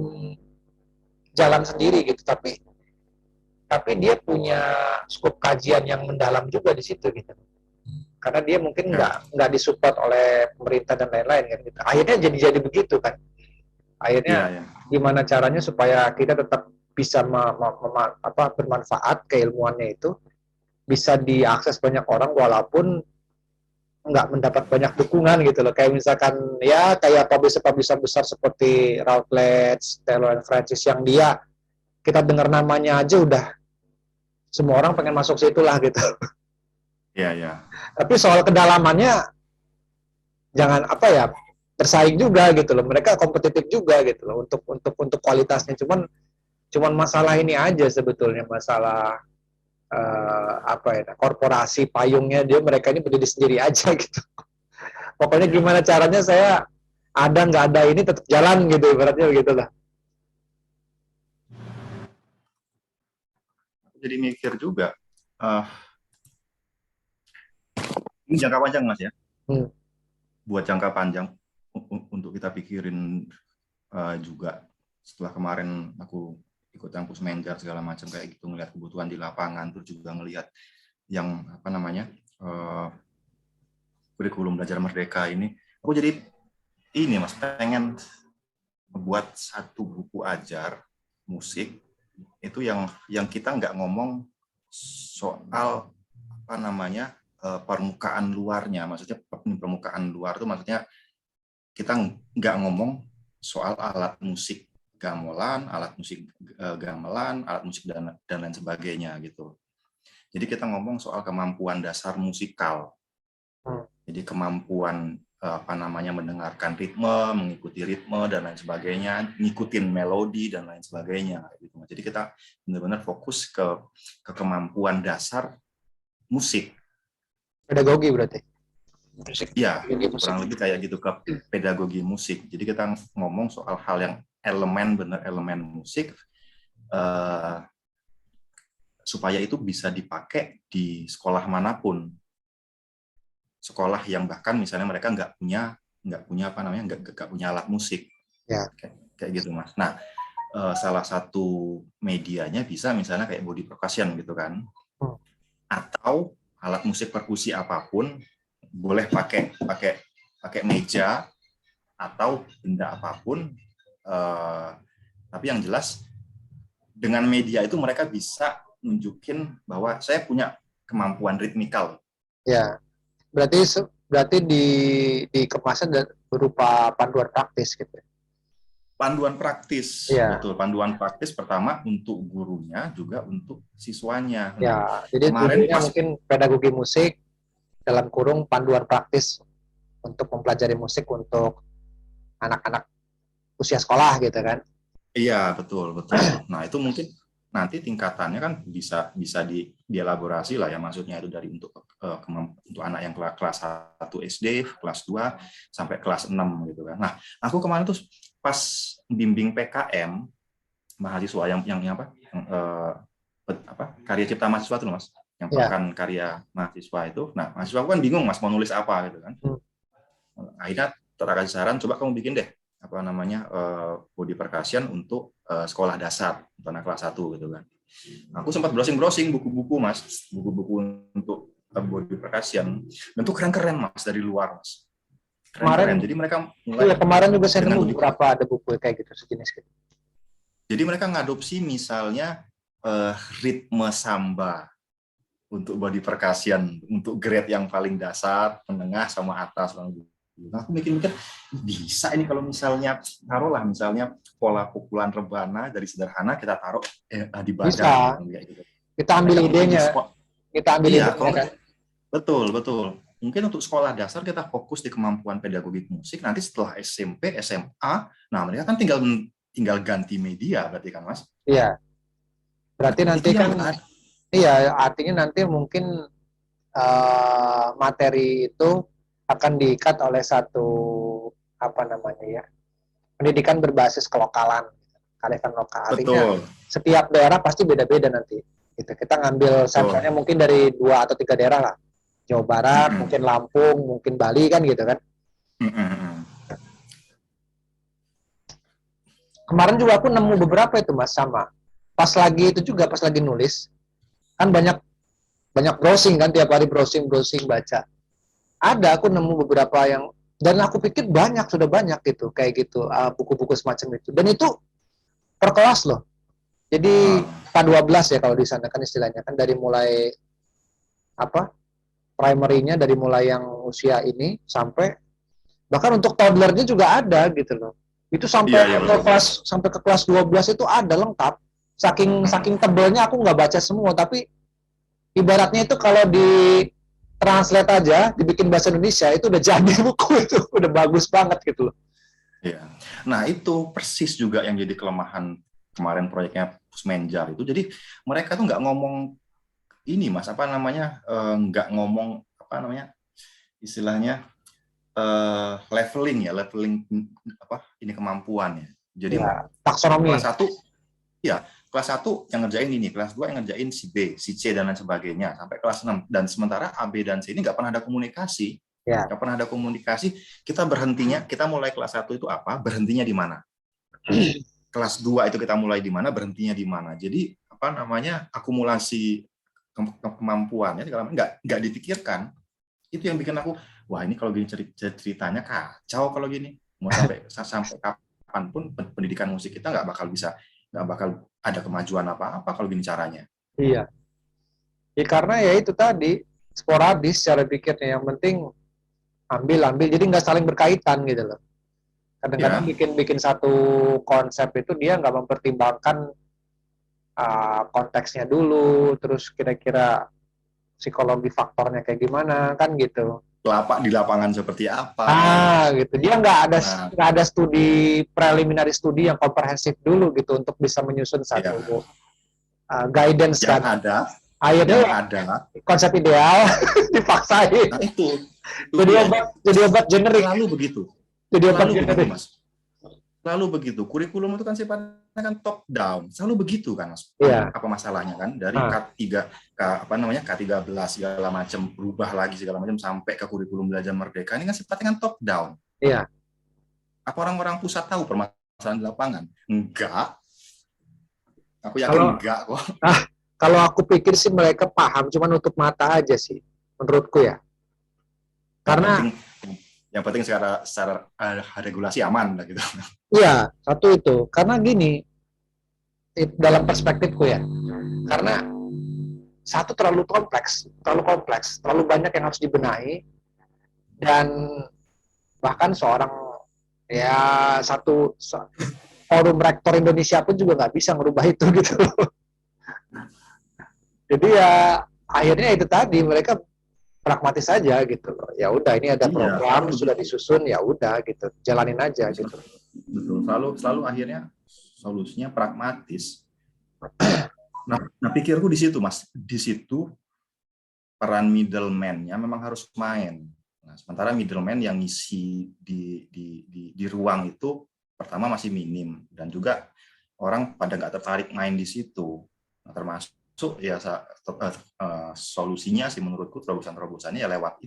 jalan sendiri gitu, tapi dia punya skop kajian yang mendalam juga di situ gitu, karena dia mungkin ya, nggak disupport oleh pemerintah dan lain-lain kan gitu. Akhirnya jadi begitu kan, iya, akhirnya ya. gimana caranya supaya kita tetap bisa bermanfaat keilmuannya itu, bisa diakses banyak orang walaupun nggak mendapat banyak dukungan gitu loh, kayak misalkan ya kayak publisher besar seperti Routledge, Taylor and Francis, yang dia kita dengar namanya aja udah semua orang pengen masuk situ lah gitu. Iya, ya. Tapi soal kedalamannya jangan bersaing juga gitu loh, mereka kompetitif juga gitu loh untuk kualitasnya, cuman masalah ini aja sebetulnya, masalah korporasi payungnya, mereka ini berdiri sendiri aja gitu. Pokoknya Iya. gimana caranya saya ada nggak ada ini tetap jalan gitu, ibaratnya begitu lah. Jadi mikir juga, uh, ini jangka panjang Mas ya, buat jangka panjang untuk kita pikirin juga. Setelah kemarin aku ikut yang Pusmenjar segala macam kayak gitu, ngelihat kebutuhan di lapangan, terus juga ngelihat yang kurikulum belajar merdeka ini, aku jadi ini Mas, pengen buat satu buku ajar musik itu yang kita nggak ngomong soal permukaan luarnya. Maksudnya permukaan luar itu maksudnya kita nggak ngomong soal alat musik gamelan, alat musik dan lain sebagainya gitu. Jadi kita ngomong soal kemampuan dasar musikal. Jadi kemampuan mendengarkan ritme, mengikuti ritme dan lain sebagainya, ngikutin melodi dan lain sebagainya gitu. Jadi kita benar-benar fokus ke kemampuan dasar musik. Pedagogi berarti. Iya, kurang lebih kayak gitu, ke pedagogi musik. Jadi kita ngomong soal hal yang elemen musik, supaya itu bisa dipakai di sekolah manapun. Sekolah yang bahkan misalnya mereka nggak punya alat musik, ya. Kayak gitu Mas. Nah, salah satu medianya bisa misalnya kayak body percussion gitu kan, atau alat musik perkusi apapun, boleh pakai meja atau benda apapun, tapi yang jelas dengan media itu mereka bisa nunjukin bahwa saya punya kemampuan ritmikal. Ya, berarti dikemasnya berupa panduan praktis gitu. Panduan praktis, Ya. betul. Panduan praktis pertama untuk gurunya, juga untuk siswanya. Ya, jadi Kemarin judulnya mungkin pedagogi musik dalam kurung panduan praktis untuk mempelajari musik untuk anak-anak usia sekolah gitu kan. Iya, betul. Nah, itu mungkin nanti tingkatannya kan bisa dielaborasi lah ya, maksudnya itu dari untuk anak yang kelas 1 SD, kelas 2 sampai kelas 6 gitu kan. Nah, aku kemarin tuh pas bimbing PKM mahasiswa yang karya cipta mahasiswa itu Mas, yang pekan karya mahasiswa itu. Nah, mahasiswa kan bingung Mas mau nulis apa gitu kan. Akhirnya terkasih saran, coba kamu bikin deh body percussion untuk sekolah dasar untuk anak kelas 1 gitu kan. Aku sempat browsing buku-buku Mas, buku-buku untuk body percussion, dan itu keren-keren Mas dari luar Mas. Keren. Jadi mereka mulai kemarin juga saya nemu beberapa ada buku kayak gitu sejenis gitu. Jadi mereka ngadopsi misalnya ritme samba untuk body percussion, untuk grade yang paling dasar, menengah sama atas. Nah, aku mikir-mikir bisa ini kalau misalnya taruhlah misalnya pola pukulan rebana dari sederhana kita taruh di badan. Bisa. Gitu. Kita ambil idenya. Kita ambil idenya kan. Betul. mungkin untuk sekolah dasar kita fokus di kemampuan pedagogik musik, nanti setelah SMP, SMA, nah mereka kan tinggal ganti media berarti kan Mas? Iya, berarti Nah, nanti itu yang kan, nggak ada. iya, artinya nanti mungkin materi itu akan diikat oleh satu apa namanya ya, pendidikan berbasis kelokalan, kearifan lokal. Artinya Betul, setiap daerah pasti beda-beda nanti. Gitu. Kita ngambil betul. sampelnya mungkin dari 2 atau 3 daerah lah. Jawa Barat, Mm-mm. mungkin Lampung, mungkin Bali kan gitu kan. Mm-mm. Kemarin juga aku nemu beberapa itu Mas sama. Pas lagi itu juga pas lagi nulis kan banyak banyak browsing kan tiap hari browsing browsing baca. Ada aku nemu beberapa yang dan aku pikir banyak sudah banyak gitu kayak gitu buku-buku semacam itu. Dan itu per kelas loh. Jadi Ah, K12 ya kalau di sana kan istilahnya kan dari mulai apa primary-nya dari mulai yang usia ini sampai bahkan untuk toddlernya juga ada gitu loh. Itu iya, sampai iya ke betul. kelas 12 itu ada lengkap. Saking saking Mm-mm. tebelnya aku nggak baca semua tapi ibaratnya itu kalau di translate aja dibikin bahasa Indonesia itu udah jadi buku itu udah bagus banget gitu loh. Iya. Nah, itu persis juga yang jadi kelemahan kemarin proyeknya Pusmenjar itu. Jadi mereka tuh nggak ngomong ini, Mas, apa namanya? Nggak ngomong apa namanya? Istilahnya leveling ya, leveling apa? Ini kemampuannya. Jadi Ya, taksonomi. kelas satu ya, kelas satu yang ngerjain ini, kelas 2 yang ngerjain si B, si C dan lain sebagainya sampai kelas 6. Dan sementara A, B dan C ini nggak pernah ada komunikasi. Ya. Nggak pernah ada komunikasi, kita berhentinya, kita mulai kelas satu itu apa, berhentinya di mana? Kelas 2 itu kita mulai di mana, berhentinya di mana. Jadi apa namanya akumulasi kemampuannya segala macam nggak dipikirkan. Itu yang bikin aku, wah ini kalau gini ceritanya kacau kalau gini. Mau sampai sampai kapanpun pendidikan musik kita nggak bakal ada kemajuan apa-apa kalau gini caranya. Iya. Ya karena ya itu tadi sporadis cara pikirnya yang penting ambil jadi nggak saling berkaitan gitu loh. Kadang-kadang Ya, bikin satu konsep itu dia nggak mempertimbangkan konteksnya dulu, terus kira-kira psikologi faktornya kayak gimana kan gitu. lapak di lapangan seperti apa. Gitu. Dia Nah, nggak ada studi preliminary studi yang komprehensif dulu gitu untuk bisa menyusun satu ya, guidance yang kan. ada, Akhirnya yang ya, ada. konsep ideal dipaksain Nah itu dia. jadi obat generik, Selalu begitu, jadi obat selalu begitu, generik. Mas. Selalu begitu. Kurikulum itu kan sifatnya kan top down. Selalu begitu kan, Mas. Iya. Apa masalahnya kan? Dari Nah, K3 apa namanya? K13 segala macam berubah lagi segala macam sampai ke kurikulum belajar merdeka. Ini kan sifatnya kan top down. iya. Apa orang-orang pusat tahu permasalahan di lapangan? Enggak. Aku yakin Kalau enggak kok. ah kalau aku pikir sih mereka paham, cuma nutup mata aja sih, menurutku ya. Yang Karena penting secara regulasi aman lah gitu. iya, satu itu. Karena gini, dalam perspektifku ya. Karena satu terlalu kompleks, terlalu banyak yang harus dibenahi dan bahkan seorang ya forum rektor Indonesia pun juga nggak bisa merubah itu gitu. Jadi ya akhirnya itu tadi mereka pragmatis saja gitu loh. Ya udah ini ada Iya, selalu program sudah begitu. disusun ya udah gitu. Jalanin aja gitu. Betul. Selalu akhirnya solusinya pragmatis. Nah, pikirku di situ, Mas. Di situ peran middleman-nya memang harus main. Nah, sementara middleman yang ngisi di ruang itu pertama masih minim dan juga orang pada nggak tertarik main di situ. Nah, termasuk ya solusinya sih menurutku terobosannya ya lewat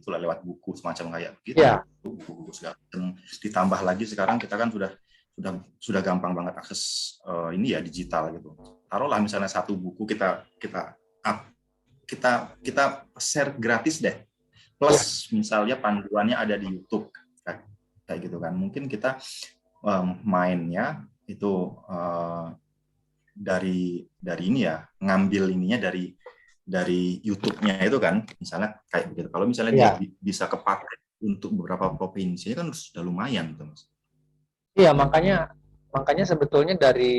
buku semacam kayak begitu. Ya, Buku segala ditambah lagi sekarang kita kan sudah gampang banget akses ini ya digital gitu. Taruhlah misalnya satu buku kita share gratis deh. ya, Plus misalnya panduannya ada di YouTube kayak gitu kan. Mungkin kita mainnya itu dari ini ya, ngambil ininya dari YouTube-nya itu kan. Misalnya kayak begitu. Kalau misalnya dia ya. bisa kepakai untuk beberapa provinsi kan sudah lumayan gitu, Mas. Iya, makanya sebetulnya dari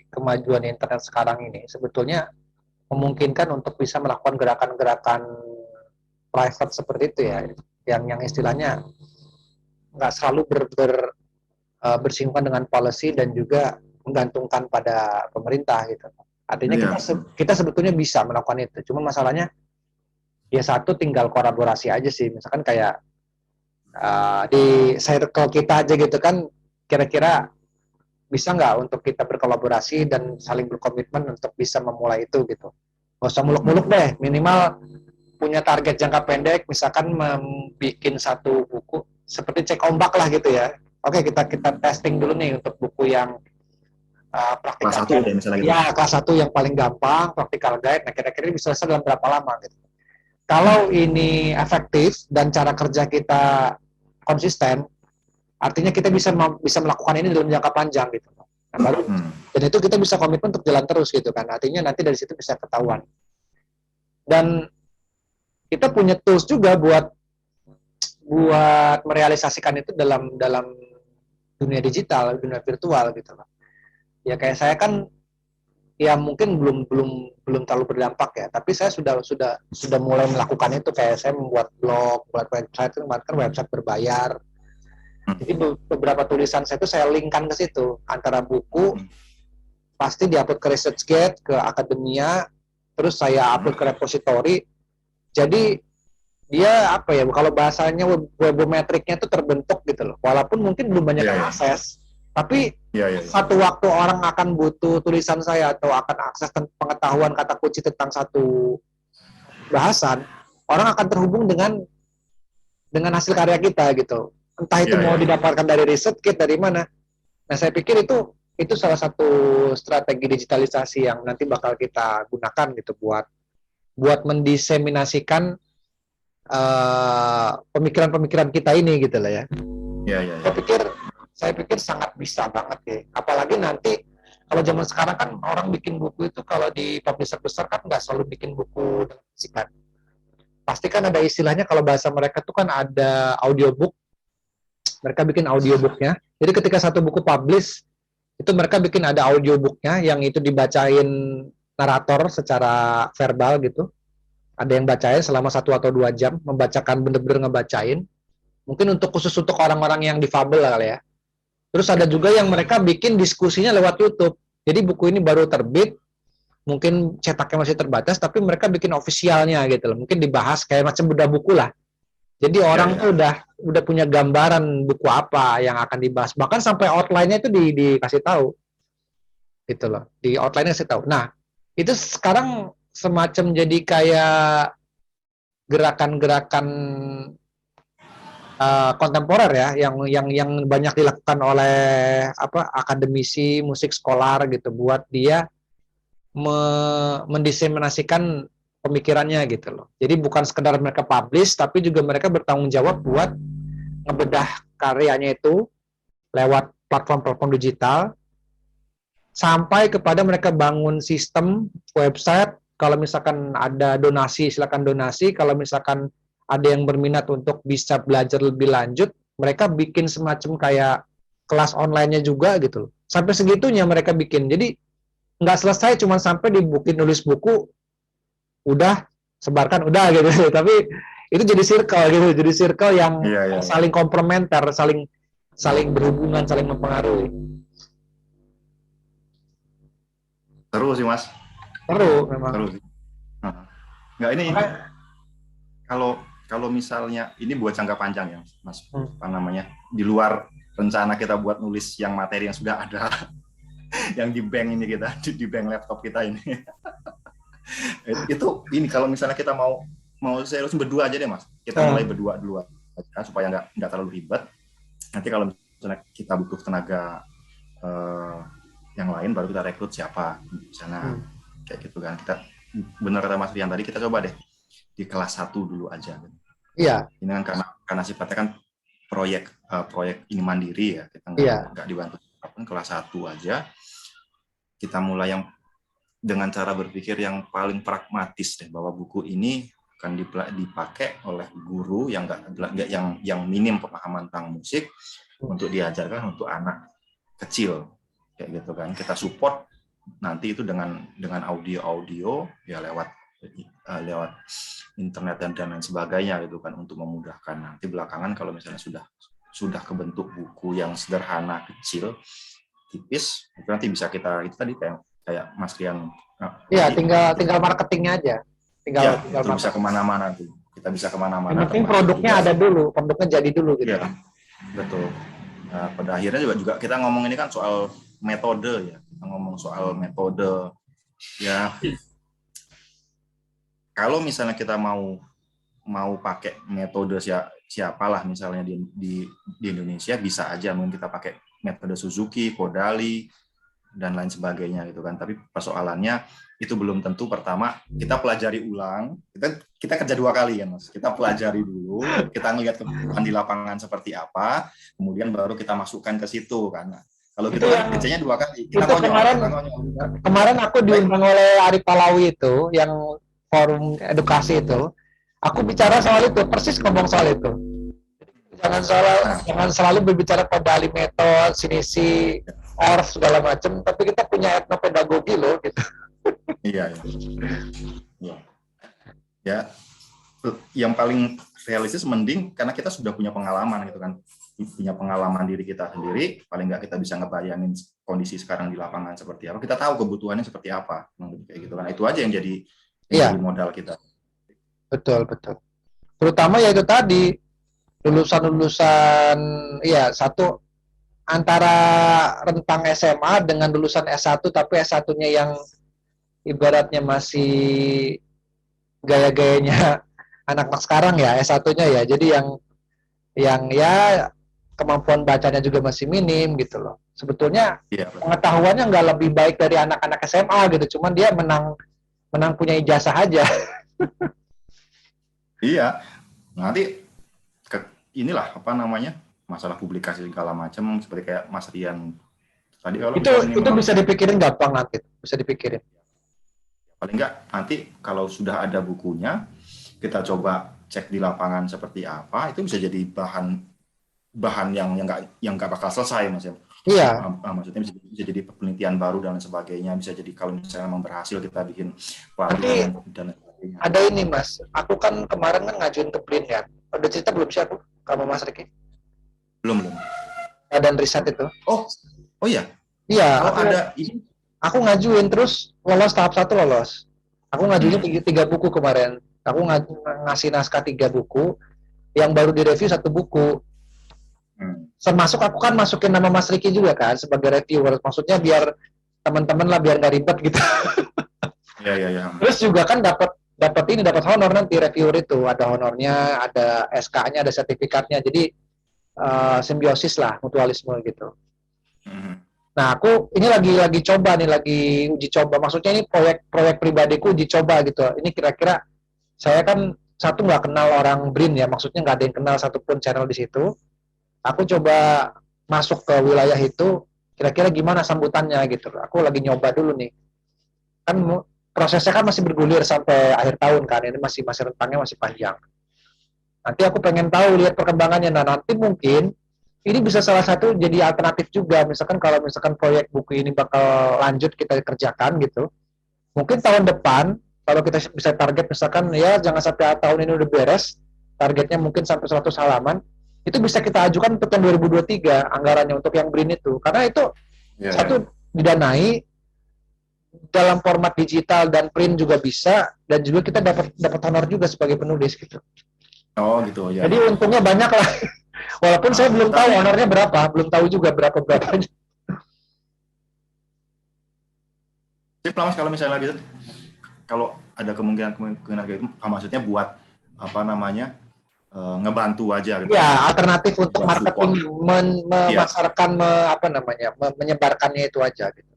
kemajuan internet sekarang ini sebetulnya memungkinkan untuk bisa melakukan gerakan-gerakan private seperti itu ya. yang istilahnya nggak selalu bersinggungan dengan policy dan juga menggantungkan pada pemerintah gitu. Artinya Iya. kita sebetulnya bisa melakukan itu. Cuma masalahnya ya satu tinggal kolaborasi aja sih. Misalkan kayak di circle kita aja gitu kan, kira-kira bisa nggak untuk kita berkolaborasi dan saling berkomitmen untuk bisa memulai itu gitu. Nggak usah muluk-muluk deh, minimal punya target jangka pendek, misalkan membuat satu buku seperti cek ombak lah gitu ya. Oke, kita testing dulu nih untuk buku yang Kelas praktikal 1 guide. deh misalnya gitu. Ya, kelas 1 yang paling gampang, praktikal guide. Nah, kira-kira bisa selesai dalam berapa lama gitu. Kalau ini efektif dan cara kerja kita konsisten, artinya kita bisa melakukan ini dalam jangka panjang gitu. Nah, baru dan itu kita bisa komitmen untuk jalan terus gitu kan. Artinya nanti dari situ bisa ketahuan. Dan kita punya tools juga buat merealisasikan itu dalam dalam dunia digital, dunia virtual gitu loh. Ya kayak saya kan ya mungkin belum terlalu berdampak ya, tapi saya sudah mulai melakukan itu. Kayak saya membuat blog, buat website, kan website berbayar. Jadi beberapa tulisan saya itu saya linkkan ke situ, antara buku pasti diupload ke ResearchGate, ke akademia, terus saya upload ke repository. Jadi dia apa ya, kalau bahasanya webometriknya itu terbentuk gitu loh. Walaupun mungkin belum banyak yang akses, tapi satu waktu orang akan butuh tulisan saya atau akan akses pengetahuan kata kunci tentang satu bahasan, orang akan terhubung dengan hasil karya kita gitu. Entah itu mau didapatkan dari riset kit dari mana. Nah, saya pikir itu salah satu strategi digitalisasi yang nanti bakal kita gunakan gitu buat mendiseminasikan pemikiran-pemikiran kita ini gitu lah ya. Saya pikir sangat bisa banget ya. Apalagi nanti kalau zaman sekarang kan orang bikin buku itu kalau di publisher besar kan nggak selalu bikin buku dengan fisik kan. Pasti kan ada istilahnya, kalau bahasa mereka tuh kan ada audiobook. Mereka bikin audiobooknya. Jadi ketika satu buku publish, itu mereka bikin ada audiobooknya yang itu dibacain narator secara verbal gitu. Ada yang bacain selama 1 atau 2 jam, membacakan, bener-bener ngebacain. Mungkin khusus untuk orang-orang yang difabel lah kali ya. Terus ada juga yang mereka bikin diskusinya lewat YouTube. Jadi buku ini baru terbit, mungkin cetaknya masih terbatas, tapi mereka bikin ofisialnya gitu loh. Mungkin dibahas kayak macam bedah buku lah. Jadi orang tuh udah punya gambaran buku apa yang akan dibahas. Bahkan sampai outline-nya itu dikasih tahu. Gitu loh. Di outline-nya kasih tahu. Nah, itu sekarang semacam jadi kayak gerakan-gerakan kontemporer ya, yang banyak dilakukan oleh akademisi musik sekolah gitu, buat dia mendiseminasikan pemikirannya gitu loh. Jadi bukan sekedar mereka publish, tapi juga mereka bertanggung jawab buat ngebedah karyanya itu lewat platform-platform digital, sampai kepada mereka bangun sistem website. Kalau misalkan ada donasi, silakan donasi. Kalau misalkan ada yang berminat untuk bisa belajar lebih lanjut, mereka bikin semacam kayak kelas online-nya juga gitu. Sampai segitunya mereka bikin. Jadi nggak selesai cuma sampai nulis buku, udah sebarkan, udah gitu. Tapi itu jadi circle gitu, jadi circle yang saling komplementer, saling berhubungan, saling mempengaruhi. Seru sih Mas. Seru memang. Seru sih. Nggak, ini kalau misalnya ini buat jangka panjang ya Mas, apa namanya, di luar rencana kita buat nulis yang materi yang sudah ada yang di bank ini, kita di bank laptop kita ini. Itu ini kalau misalnya kita mau serius berdua aja deh Mas, kita mulai berdua dulu aja, supaya nggak terlalu ribet. Nanti kalau misalnya kita butuh tenaga yang lain, baru kita rekrut siapa di sana, kayak gitu kan. Kita benar kata Mas Rian tadi, kita coba deh di kelas 1 dulu aja. Iya. Ini kan karena sifatnya kan proyek ini mandiri ya, kita nggak dibantu. Kelas 1 aja, kita mulai yang dengan cara berpikir yang paling pragmatis deh, bahwa buku ini akan dipakai oleh guru yang yang minim pemahaman tentang musik, untuk diajarkan untuk anak kecil kayak gitu kan. Kita support nanti itu dengan audio ya lewat internet dan lain sebagainya gitu kan untuk memudahkan. Nanti belakangan kalau misalnya sudah kebentuk buku yang sederhana, kecil, tipis, itu nanti bisa kita itu tadi kayak Mas Rian. Iya, tinggal marketingnya aja. Tinggal itu bisa kemana-mana tuh. Kita bisa kemana-mana. Yang penting produknya ada dulu, produknya jadi dulu gitu. Iya, betul. Nah, pada akhirnya juga kita ngomong ini kan soal metode ya. Kita ngomong soal metode ya. Kalau misalnya kita mau pakai metode siapalah misalnya di Indonesia, bisa aja mungkin kita pakai metode Suzuki, Kodali dan lain sebagainya gitu kan. Tapi persoalannya itu belum tentu. Pertama kita pelajari ulang, kita kerja 2 kali kan Mas. Kita pelajari dulu, kita ngelihat kebutuhan di lapangan seperti apa, kemudian baru kita masukkan ke situ kan. Kalau kita kerjanya 2 kali, kita kemarin aku diundang oleh Ari Palawi itu, yang forum edukasi itu, aku bicara soal itu, persis ngomong soal itu. Jangan selalu berbicara Kodali metode, sinisi, segala macam, tapi kita punya etnopedagogi loh gitu. Iya. Ya, yang paling realistis mending karena kita sudah punya pengalaman gitu kan, punya pengalaman diri kita sendiri, paling nggak kita bisa ngebayangin kondisi sekarang di lapangan seperti apa, kita tahu kebutuhannya seperti apa, kayak gitu kan. Itu aja yang jadi modal kita. Betul. Terutama ya itu tadi lulusan satu antara rentang SMA dengan lulusan S1 tapi S1-nya yang ibaratnya masih gaya-gayanya anak-anak sekarang ya, S1-nya ya. Jadi yang ya kemampuan bacanya juga masih minim gitu loh. Sebetulnya pengetahuannya nggak lebih baik dari anak-anak SMA gitu, cuman dia menang punya ijazah aja. Iya. Nanti inilah masalah publikasi segala macam seperti kayak Mas Rian tadi. Kalau itu bisa dipikirin gampang nanti, bisa dipikirin. Paling nggak nanti kalau sudah ada bukunya, kita coba cek di lapangan seperti apa, itu bisa jadi bahan yang nggak bakal selesai Mas ya. Iya. Maksudnya bisa jadi penelitian baru dan sebagainya, bisa jadi kalau misalnya memang berhasil kita bikin pelatihan dan sebagainya. Ada ini Mas, aku kan kemarin ngajuin ke BRIN ya. Udah cerita belum sih aku sama Mas Riki? Belum. Dan riset itu. Oh iya. Iya. Aku ngajuin terus lolos tahap 1 lolos. Aku ngajuin 3 buku kemarin. Aku ngasih naskah 3 buku, yang baru direview 1 buku. Termasuk aku kan masukin nama Mas Riki juga kan sebagai reviewer. Maksudnya biar teman-teman lah, biar nggak ribet gitu. Iya. Terus juga kan dapat honor nanti reviewer itu, ada honornya, ada SK-nya, ada sertifikatnya. Jadi simbiosis lah, mutualisme gitu. Nah, aku ini lagi coba nih, lagi uji coba. Maksudnya ini proyek pribadiku uji coba gitu. Ini kira-kira saya kan satu nggak kenal orang BRIN ya, maksudnya nggak ada yang kenal satupun channel di situ. Aku coba masuk ke wilayah itu, kira-kira gimana sambutannya gitu. Aku lagi nyoba dulu nih. Kan prosesnya kan masih bergulir sampai akhir tahun kan, ini masih rentangnya masih panjang. Nanti aku pengen tahu, lihat perkembangannya. Nah, nanti mungkin ini bisa salah satu jadi alternatif juga. Misalkan kalau proyek buku ini bakal lanjut kita kerjakan gitu. Mungkin tahun depan kalau kita bisa target misalkan ya jangan sampai tahun ini udah beres, targetnya mungkin sampai 100 halaman, itu bisa kita ajukan untuk yang 2023 anggarannya untuk yang BRIN itu. Karena itu satu didanai dalam format digital dan print juga bisa, dan juga kita dapat honor juga sebagai penulis gitu. Oh gitu ya. Jadi untungnya banyak lah. Walaupun saya belum tahu honornya berapa, belum tahu juga berapanya. Jadi Mas, kalau misalnya gitu, kalau ada kemungkinan gitu, maksudnya buat ngebantu aja gitu. Ya, alternatif untuk marketing, memasarkan, menyebarkannya itu aja gitu.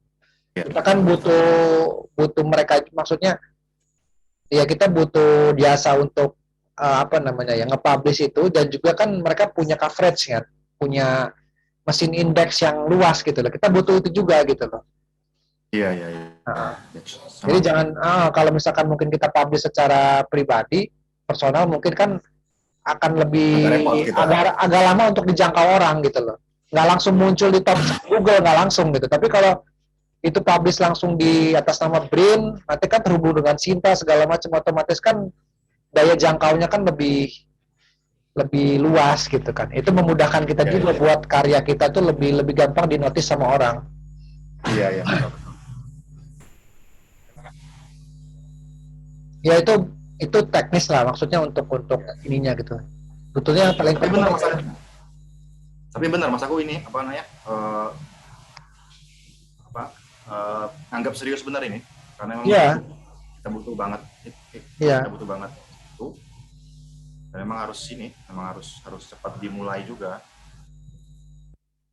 Kita kan butuh mereka, maksudnya ya kita butuh jasa untuk nge-publish itu, dan juga kan mereka punya coverage kan, punya mesin indeks yang luas gitu loh. Kita butuh itu juga gitu loh. Iya. Jadi jangan kalau misalkan mungkin kita publish secara pribadi, personal, mungkin kan akan lebih agak lama untuk dijangkau orang gitu loh. Nggak langsung muncul di top Google, nggak langsung gitu. Tapi kalau itu publish langsung di atas nama BRIN, nanti kan terhubung dengan Sinta segala macam, otomatis kan daya jangkaunya kan lebih lebih luas gitu kan. Itu memudahkan kita juga buat karya kita tuh lebih lebih gampang dinotis sama orang. Iya. Ya itu teknis lah maksudnya untuk ininya gitu. Betulnya yang paling Tapi penting. benar mas, mas aku ini apa namanya anggap serius benar ini karena memang kita butuh banget kita butuh banget itu, dan memang harus cepat dimulai juga.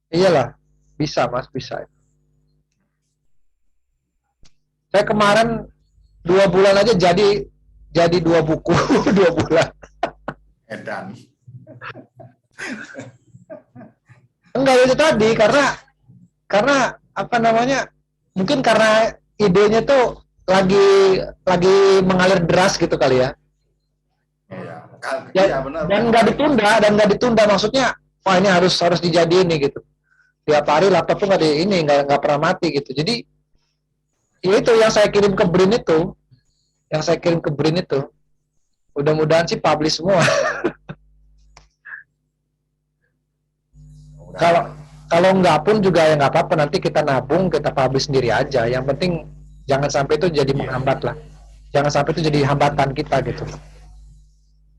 Iyalah, bisa mas, bisa. Saya kemarin 2 bulan aja jadi 2 buku 2 bulan. Edan. Enggak itu tadi karena apa namanya, mungkin karena idenya tuh lagi mengalir deras gitu kali ya. Iya benar. Dan nggak ditunda maksudnya, wah ini harus dijadiin nih gitu. Tiap hari laptop tuh nggak pernah mati gitu. Jadi ya itu yang saya kirim ke Brin itu, mudah-mudahan sih publish semua. Kalau nggak pun juga ya nggak apa-apa, nanti kita nabung, kita publish sendiri aja. Yang penting jangan sampai itu jadi menghambat lah. Jangan sampai itu jadi hambatan kita gitu.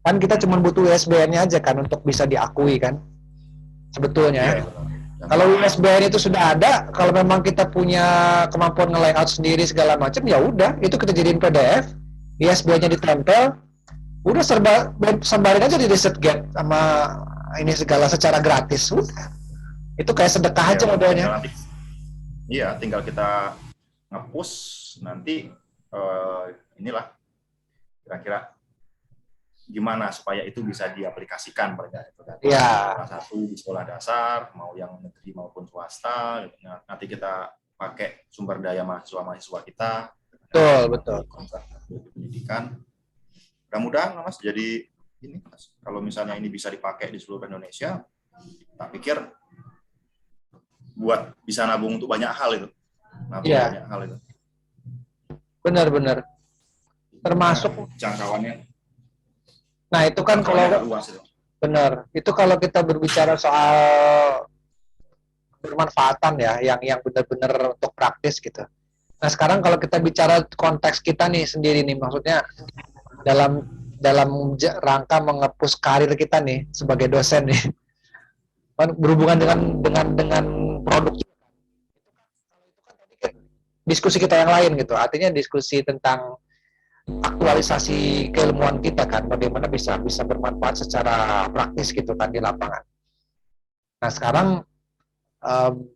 Kan kita cuma butuh ISBN-nya aja kan untuk bisa diakui kan sebetulnya. Kalau ISBN itu sudah ada, kalau memang kita punya kemampuan nge-layout sendiri segala macam, ya udah itu kita jadiin PDF, ISBN-nya ditempel, udah sebarin aja di ResearchGate sama ini segala secara gratis, udah. Itu kayak sedekah aja modelnya. Iya, tinggal kita nge-push nanti inilah kira-kira gimana supaya itu bisa diaplikasikan pada itu kan. Salah satu di sekolah dasar, mau yang negeri maupun swasta, nanti kita pakai sumber daya mahasiswa kita. Betul. Pendidikan. Mudah-mudahan mas jadi ini mas, kalau misalnya ini bisa dipakai di seluruh Indonesia, tak pikir buat bisa nabung untuk banyak hal itu. Banyak hal itu. Benar. Termasuk jangkauannya. Nah itu kan kalau benar, itu kalau kita berbicara soal bermanfaatan ya, yang benar-benar untuk praktis gitu. Nah sekarang kalau kita bicara konteks kita nih sendiri nih, maksudnya dalam rangka mengepus karir kita nih sebagai dosen nih, kan berhubungan dengan produk. Diskusi kita yang lain gitu, artinya diskusi tentang aktualisasi keilmuan kita kan, bagaimana bisa bermanfaat secara praktis gitu kan di lapangan. Nah sekarang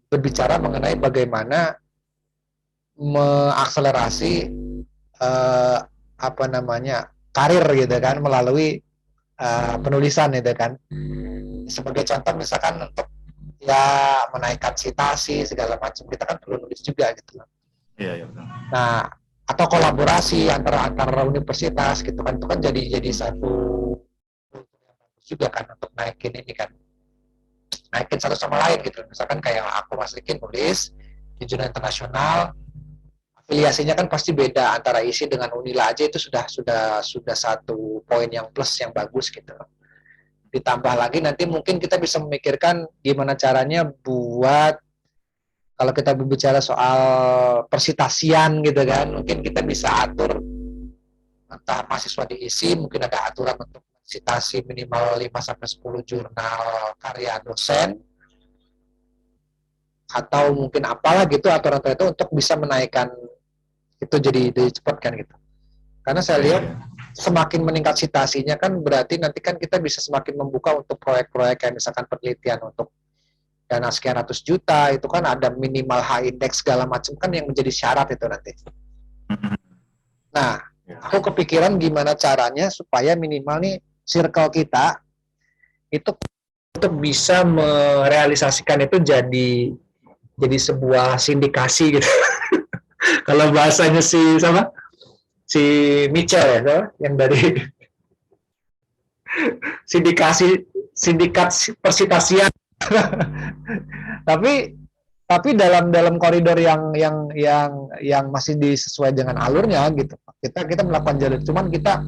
berbicara mengenai bagaimana mengakselerasi karir gitu kan melalui penulisan gitu kan. Sebagai contoh misalkan untuk ya menaikkan citasi segala macam, kita kan perlu nulis juga gitu. Iya betul. Nah atau kolaborasi antara universitas gitu kan, itu kan jadi satu juga kan untuk naikin satu sama lain gitu. Misalkan kayak aku Mas Riki nulis di jurnal internasional, afiliasinya kan pasti beda antara ISI dengan Unila aja, itu sudah satu poin yang plus yang bagus gitu. Ditambah lagi nanti mungkin kita bisa memikirkan gimana caranya buat, kalau kita berbicara soal persitasian gitu kan, mungkin kita bisa atur entah mahasiswa diisi, mungkin ada aturan untuk sitasi minimal 5-10 jurnal karya dosen, atau mungkin apalah gitu aturan itu untuk bisa menaikkan itu jadi cepat kan gitu. Karena saya lihat semakin meningkat sitasinya kan berarti nanti kan kita bisa semakin membuka untuk proyek-proyek kayak misalkan penelitian untuk dana sekian ratus juta, itu kan ada minimal H index segala macam kan yang menjadi syarat itu nanti. Nah, aku kepikiran gimana caranya supaya minimal nih circle kita itu untuk bisa merealisasikan itu jadi sebuah sindikasi gitu. Kalau bahasanya si Mitchell ya, yang dari sindikat persitasian. tapi dalam koridor yang masih sesuai dengan alurnya gitu. Kita melakukan jalur, cuman kita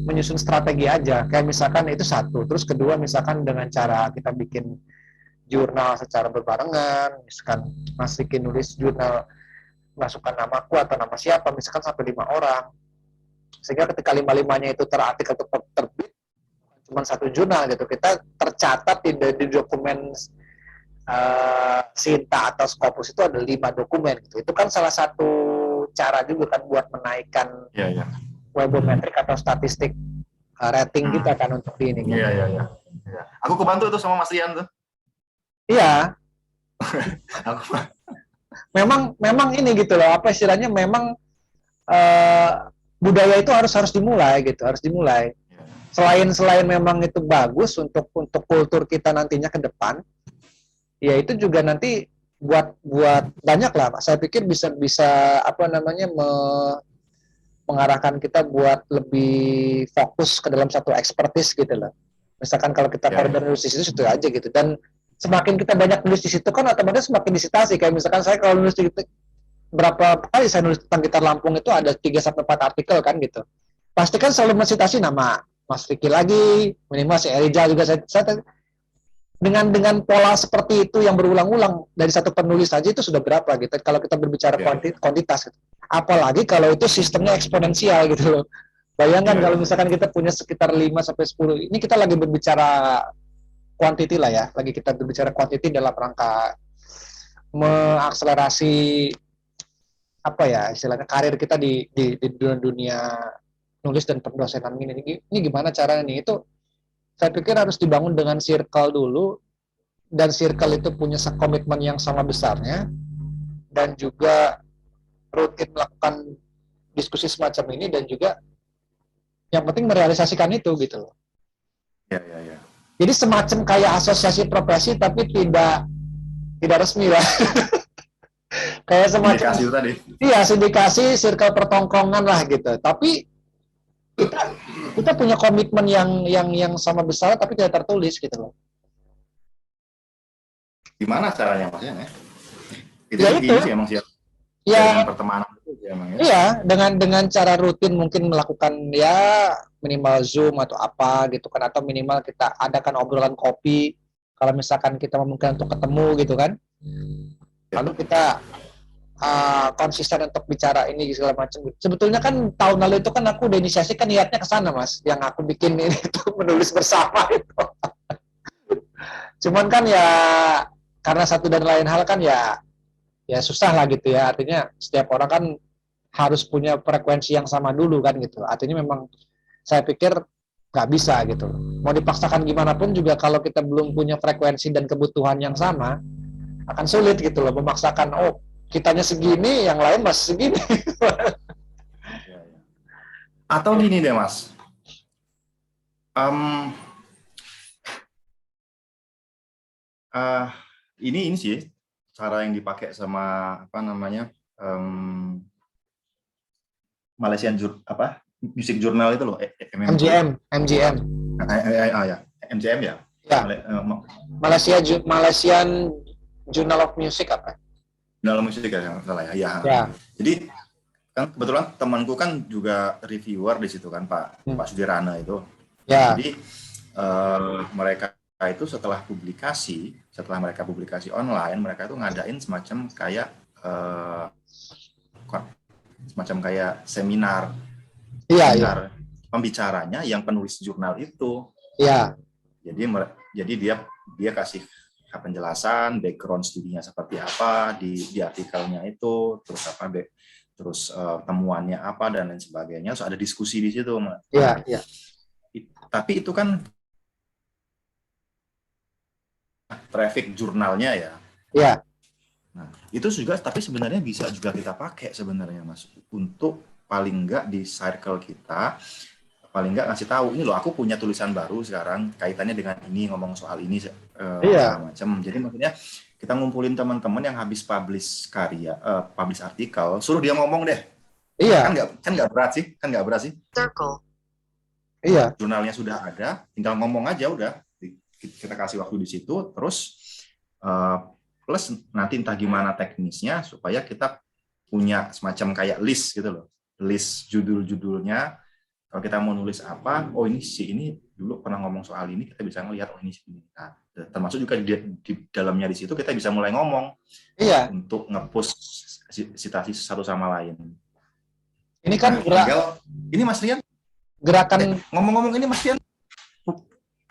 menyusun strategi aja. Kayak misalkan itu satu. Terus kedua misalkan dengan cara kita bikin jurnal secara berbarengan, misalkan Mas Riki nulis jurnal masukkan namaku atau nama siapa, misalkan sampai 5 orang. Sehingga ketika 5-5-nya itu terartikel atau terbit, cuma satu jurnal gitu, kita tercatat di dokumen Sinta atau Scopus itu ada 5 dokumen gitu. Itu kan salah satu cara juga kan buat menaikkan webometrik atau statistik rating kita kan untuk di ini. Iya. Aku kebantu tuh sama Mas Rian tuh. Iya. memang ini gitu loh, apa istilahnya, memang budaya itu harus dimulai gitu, harus dimulai. Selain memang itu bagus untuk kultur kita nantinya ke depan, ya itu juga nanti buat banyak lah, Pak. Saya pikir bisa apa namanya mengarahkan kita buat lebih fokus ke dalam satu expertise gitu loh. Misalkan kalau kita koridor nulis di situ aja gitu, dan semakin kita banyak nulis di situ kan otomatis semakin disitasi. Kayak misalkan saya kalau nulis di berapa kali saya nulis tentang Gitar Lampung itu ada 3-4 artikel kan gitu. Pasti kan selalu mensitasi nama Mas Riki lagi, minimal si Erija juga saya dengan pola seperti itu yang berulang-ulang dari satu penulis saja itu sudah berapa gitu. Kalau kita berbicara kuantitas gitu. Apalagi kalau itu sistemnya eksponensial gitu loh. Bayangkan kalau misalkan kita punya sekitar 5-10, ini kita lagi berbicara quantity lah ya, lagi kita berbicara quantity dalam rangka mengakselerasi apa ya istilahnya karir kita di dunia nulis dan pendosenan ini gimana caranya nih, itu saya pikir harus dibangun dengan circle dulu, dan circle itu punya komitmen yang sama besarnya, dan juga rutin melakukan diskusi semacam ini, dan juga yang penting merealisasikan itu gitu loh. Ya. Jadi semacam kayak asosiasi profesi tapi tidak resmi lah. Kayak semacam sindikasi tadi. Iya, sindikasi, circle pertongkrongan lah gitu. Tapi kita punya komitmen yang sama besar tapi tidak tertulis gitu loh. Gimana caranya Mas ya? Itu ya itu sih emang siap. Ya, dengan pertemanan itu emang ya. Iya, dengan cara rutin mungkin melakukan ya minimal Zoom atau apa gitu kan, atau minimal kita adakan obrolan kopi kalau misalkan kita memungkinkan untuk ketemu gitu kan. Lalu kita konsisten untuk bicara ini segala macam. Sebetulnya kan tahun lalu itu kan aku udah inisiasi kan niatnya ke sana Mas, yang aku bikin ini itu menulis bersama itu. Cuman kan ya karena satu dan lain hal kan ya susah lah gitu ya. Artinya setiap orang kan harus punya frekuensi yang sama dulu kan gitu. Artinya memang saya pikir nggak bisa gitu. Mau dipaksakan gimana pun juga kalau kita belum punya frekuensi dan kebutuhan yang sama, akan sulit gitu loh memaksakan, oh kitanya segini, yang lain masih segini. Atau gini deh Mas, ini sih cara yang dipakai sama apa namanya Malaysian Music Journal itu loh, MGM. Ya, MGM ya. Malaysian Journal of Music apa? Journal of Music ya, salah ya. Jadi kan kebetulan temanku kan juga reviewer di situ kan Pak Sudirana itu. Ya. Jadi mereka itu setelah mereka publikasi online, mereka itu ngadain semacam kayak seminar. Iya. Pembicaranya yang penulis jurnal itu. Iya. Jadi dia kasih penjelasan background studinya seperti apa di artikelnya itu, terus temuannya apa dan lain sebagainya. Terus ada diskusi di situ. Iya. Tapi itu kan traffic jurnalnya ya. Iya. Nah, itu juga tapi sebenarnya bisa juga kita pakai sebenarnya Mas, untuk paling enggak di circle kita, paling enggak ngasih tahu, ini loh aku punya tulisan baru sekarang kaitannya dengan ini, ngomong soal ini segala macam. Jadi maksudnya kita ngumpulin teman-teman yang habis publish artikel, suruh dia ngomong deh. Iya. Kan nggak berat sih. Circle. Iya. Jurnalnya sudah ada, tinggal ngomong aja udah. Kita kasih waktu di situ, terus plus nanti entah gimana teknisnya supaya kita punya semacam kayak list gitu loh, list judul-judulnya Kalau kita mau nulis apa, oh ini si ini dulu pernah ngomong soal ini, kita bisa ngelihat oh ini si ini. Nah, termasuk juga di dalamnya di situ kita bisa mulai ngomong untuk nge-push citasi satu sama lain. Ini kan ini Mas Rian gerakan ngomong-ngomong ini Mas Rian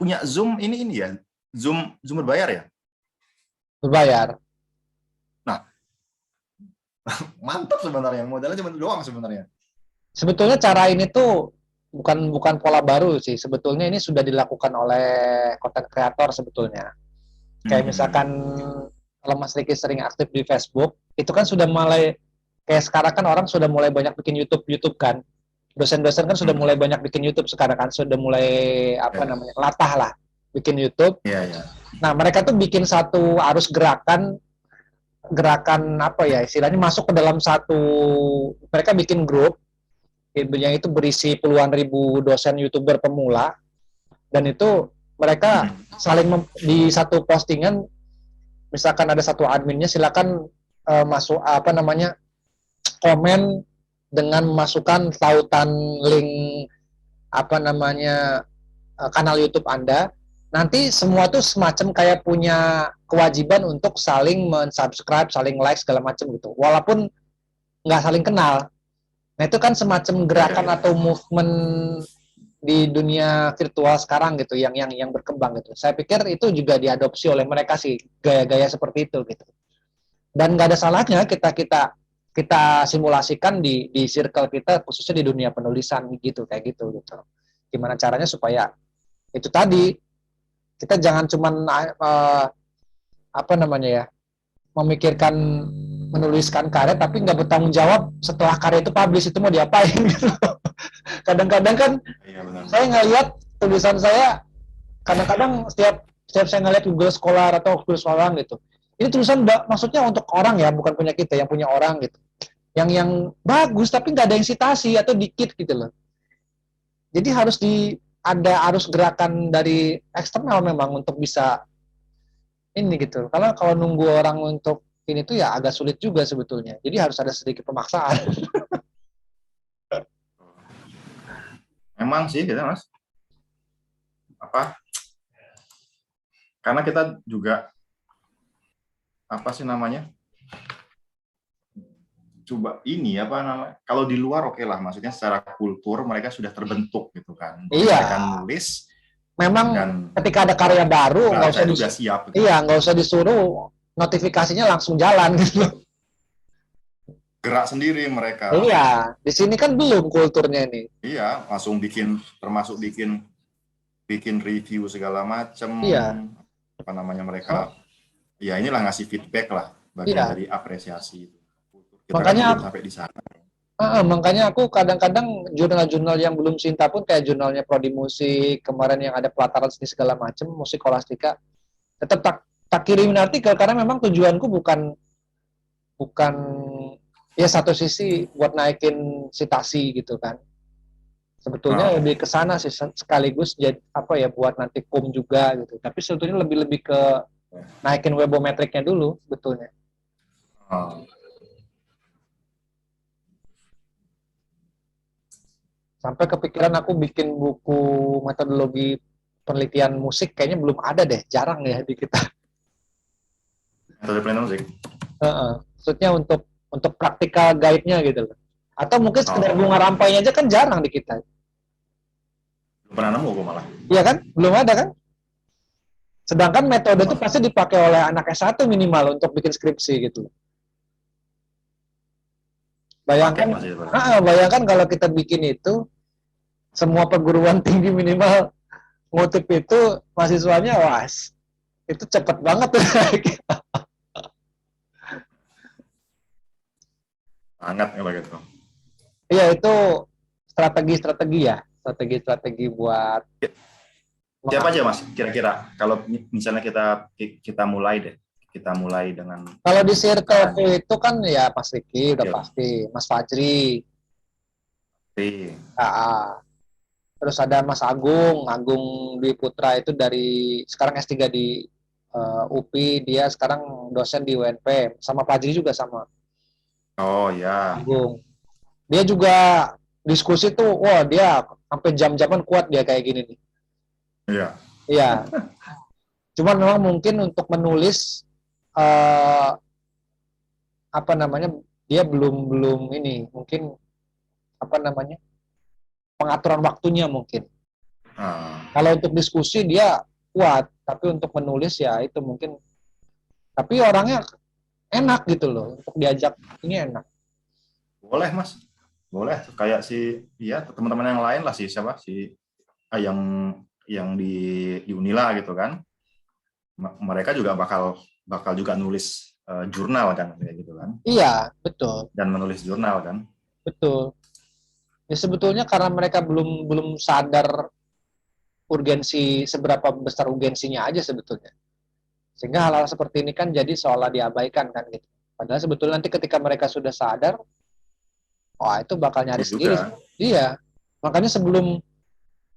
punya Zoom ini ya, Zoom berbayar ya? Berbayar. Nah, mantap sebenarnya, modalnya cuma doang sebenarnya. Sebetulnya cara ini tuh bukan pola baru sih. Sebetulnya ini sudah dilakukan oleh content creator sebetulnya. Kayak misalkan kalau Mas Riki sering aktif di Facebook, itu kan sudah mulai kayak sekarang kan orang sudah mulai banyak bikin YouTube kan. Dosen-dosen kan sudah mulai banyak bikin YouTube sekarang kan, sudah mulai latah lah bikin YouTube. Nah, mereka tuh bikin satu arus gerakan apa ya istilahnya, masuk ke dalam satu, mereka bikin grup yang itu berisi puluhan ribu dosen YouTuber pemula, dan itu mereka saling di satu postingan, misalkan ada satu adminnya, silakan masuk komen dengan memasukkan tautan link kanal YouTube Anda. Nanti semua tuh semacam kayak punya kewajiban untuk saling mensubscribe, saling like segala macam gitu, walaupun nggak saling kenal. Nah, itu kan semacam gerakan atau movement di dunia virtual sekarang gitu, yang berkembang gitu. Saya pikir itu juga diadopsi oleh mereka sih, gaya-gaya seperti itu gitu. Dan nggak ada salahnya kita simulasikan di circle kita, khususnya di dunia penulisan gitu, kayak gitu. Gimana caranya supaya itu tadi, kita jangan cuman memikirkan menuliskan karya tapi nggak bertanggung jawab setelah karya itu publish, itu mau diapain gitu. Kadang-kadang kan saya ngeliat tulisan saya, kadang-kadang setiap saya ngeliat Google Scholar atau Google Scholar gitu, ini tulisan maksudnya untuk orang ya, bukan punya kita, yang punya orang gitu, yang bagus tapi nggak ada yang sitasi atau dikit gitu loh. Jadi harus gerakan dari eksternal memang untuk bisa ini gitu. Kalau nunggu orang untuk ini tuh ya agak sulit juga sebetulnya. Jadi harus ada sedikit pemaksaan. Memang sih gitu Mas. Karena kita juga coba ini kalau di luar oke lah, maksudnya secara kultur mereka sudah terbentuk gitu kan. Mereka nulis. Memang ketika ada karya baru nggak usah siap. Gitu. Iya, nggak usah disuruh, notifikasinya langsung jalan gitu. Gerak sendiri mereka. Iya, di sini kan belum kulturnya ini. Iya, langsung termasuk bikin review segala macam. Iya. Mereka. Ya inilah ngasih feedback lah, bagian dari apresiasi. Kita makanya kan sampai di sana. Makanya aku kadang-kadang jurnal-jurnal yang belum cinta pun, kayak jurnalnya Prodi Musik kemarin yang ada pelataran seni segala macam, musikolastika, tetap tak kirimin artikel karena memang tujuanku bukan ya satu sisi buat naikin citasi gitu kan. Sebetulnya lebih ke sana sih, sekaligus buat nanti juga gitu. Tapi sebetulnya lebih ke naikin webometriknya dulu sebetulnya. Sampai kepikiran aku bikin buku metodologi penelitian musik, kayaknya belum ada deh, jarang ya di kita. Metode penelitian musik? Maksudnya untuk praktikal guide-nya gitu loh. Atau mungkin sekedar bunga rampainya aja kan jarang di kita. Belum pernah nemu gue malah. Iya kan? Belum ada kan? Sedangkan metode itu pasti dipakai oleh anak S1 minimal untuk bikin skripsi gitu. Bayangkan kalau kita bikin itu, semua perguruan tinggi minimal ngutip itu, mahasiswanya itu cepet banget tuh. Sangat ya begitu. Iya, itu strategi buat. Siapa aja Mas kira-kira kalau misalnya kita mulai deh, kita mulai dengan. Kalau di circle itu kan ya Mas Riki udah pasti, Mas Fajri. Terus ada Mas Agung Dwi Putra, itu dari sekarang S3 di UPI, dia sekarang dosen di UNP, sama Fajri juga sama. Oh ya. Agung. Dia juga diskusi tuh, wah dia sampai jam-jaman kuat dia kayak gini nih. Iya. Iya. Cuman memang mungkin untuk menulis eh, apa namanya dia belum belum ini mungkin apa namanya pengaturan waktunya mungkin. Ah, Kalau untuk diskusi dia kuat, tapi untuk menulis ya itu mungkin. Tapi orangnya enak gitu loh untuk diajak ini enak. boleh Mas, boleh. Kayak si, ya teman-teman yang lain lah, si siapa, si yang di Unila gitu kan. Mereka juga bakal bakal juga nulis jurnal kan, kayak gitu kan. Iya, betul, Dan menulis jurnal kan. betul. Ya sebetulnya karena mereka belum belum sadar urgensi seberapa besar urgensinya aja sebetulnya. Sehingga hal-hal seperti ini kan jadi seolah diabaikan kan gitu. Padahal sebetulnya nanti ketika mereka sudah sadar, wah itu bakal nyari Iya sendiri. juga. Iya. Makanya sebelum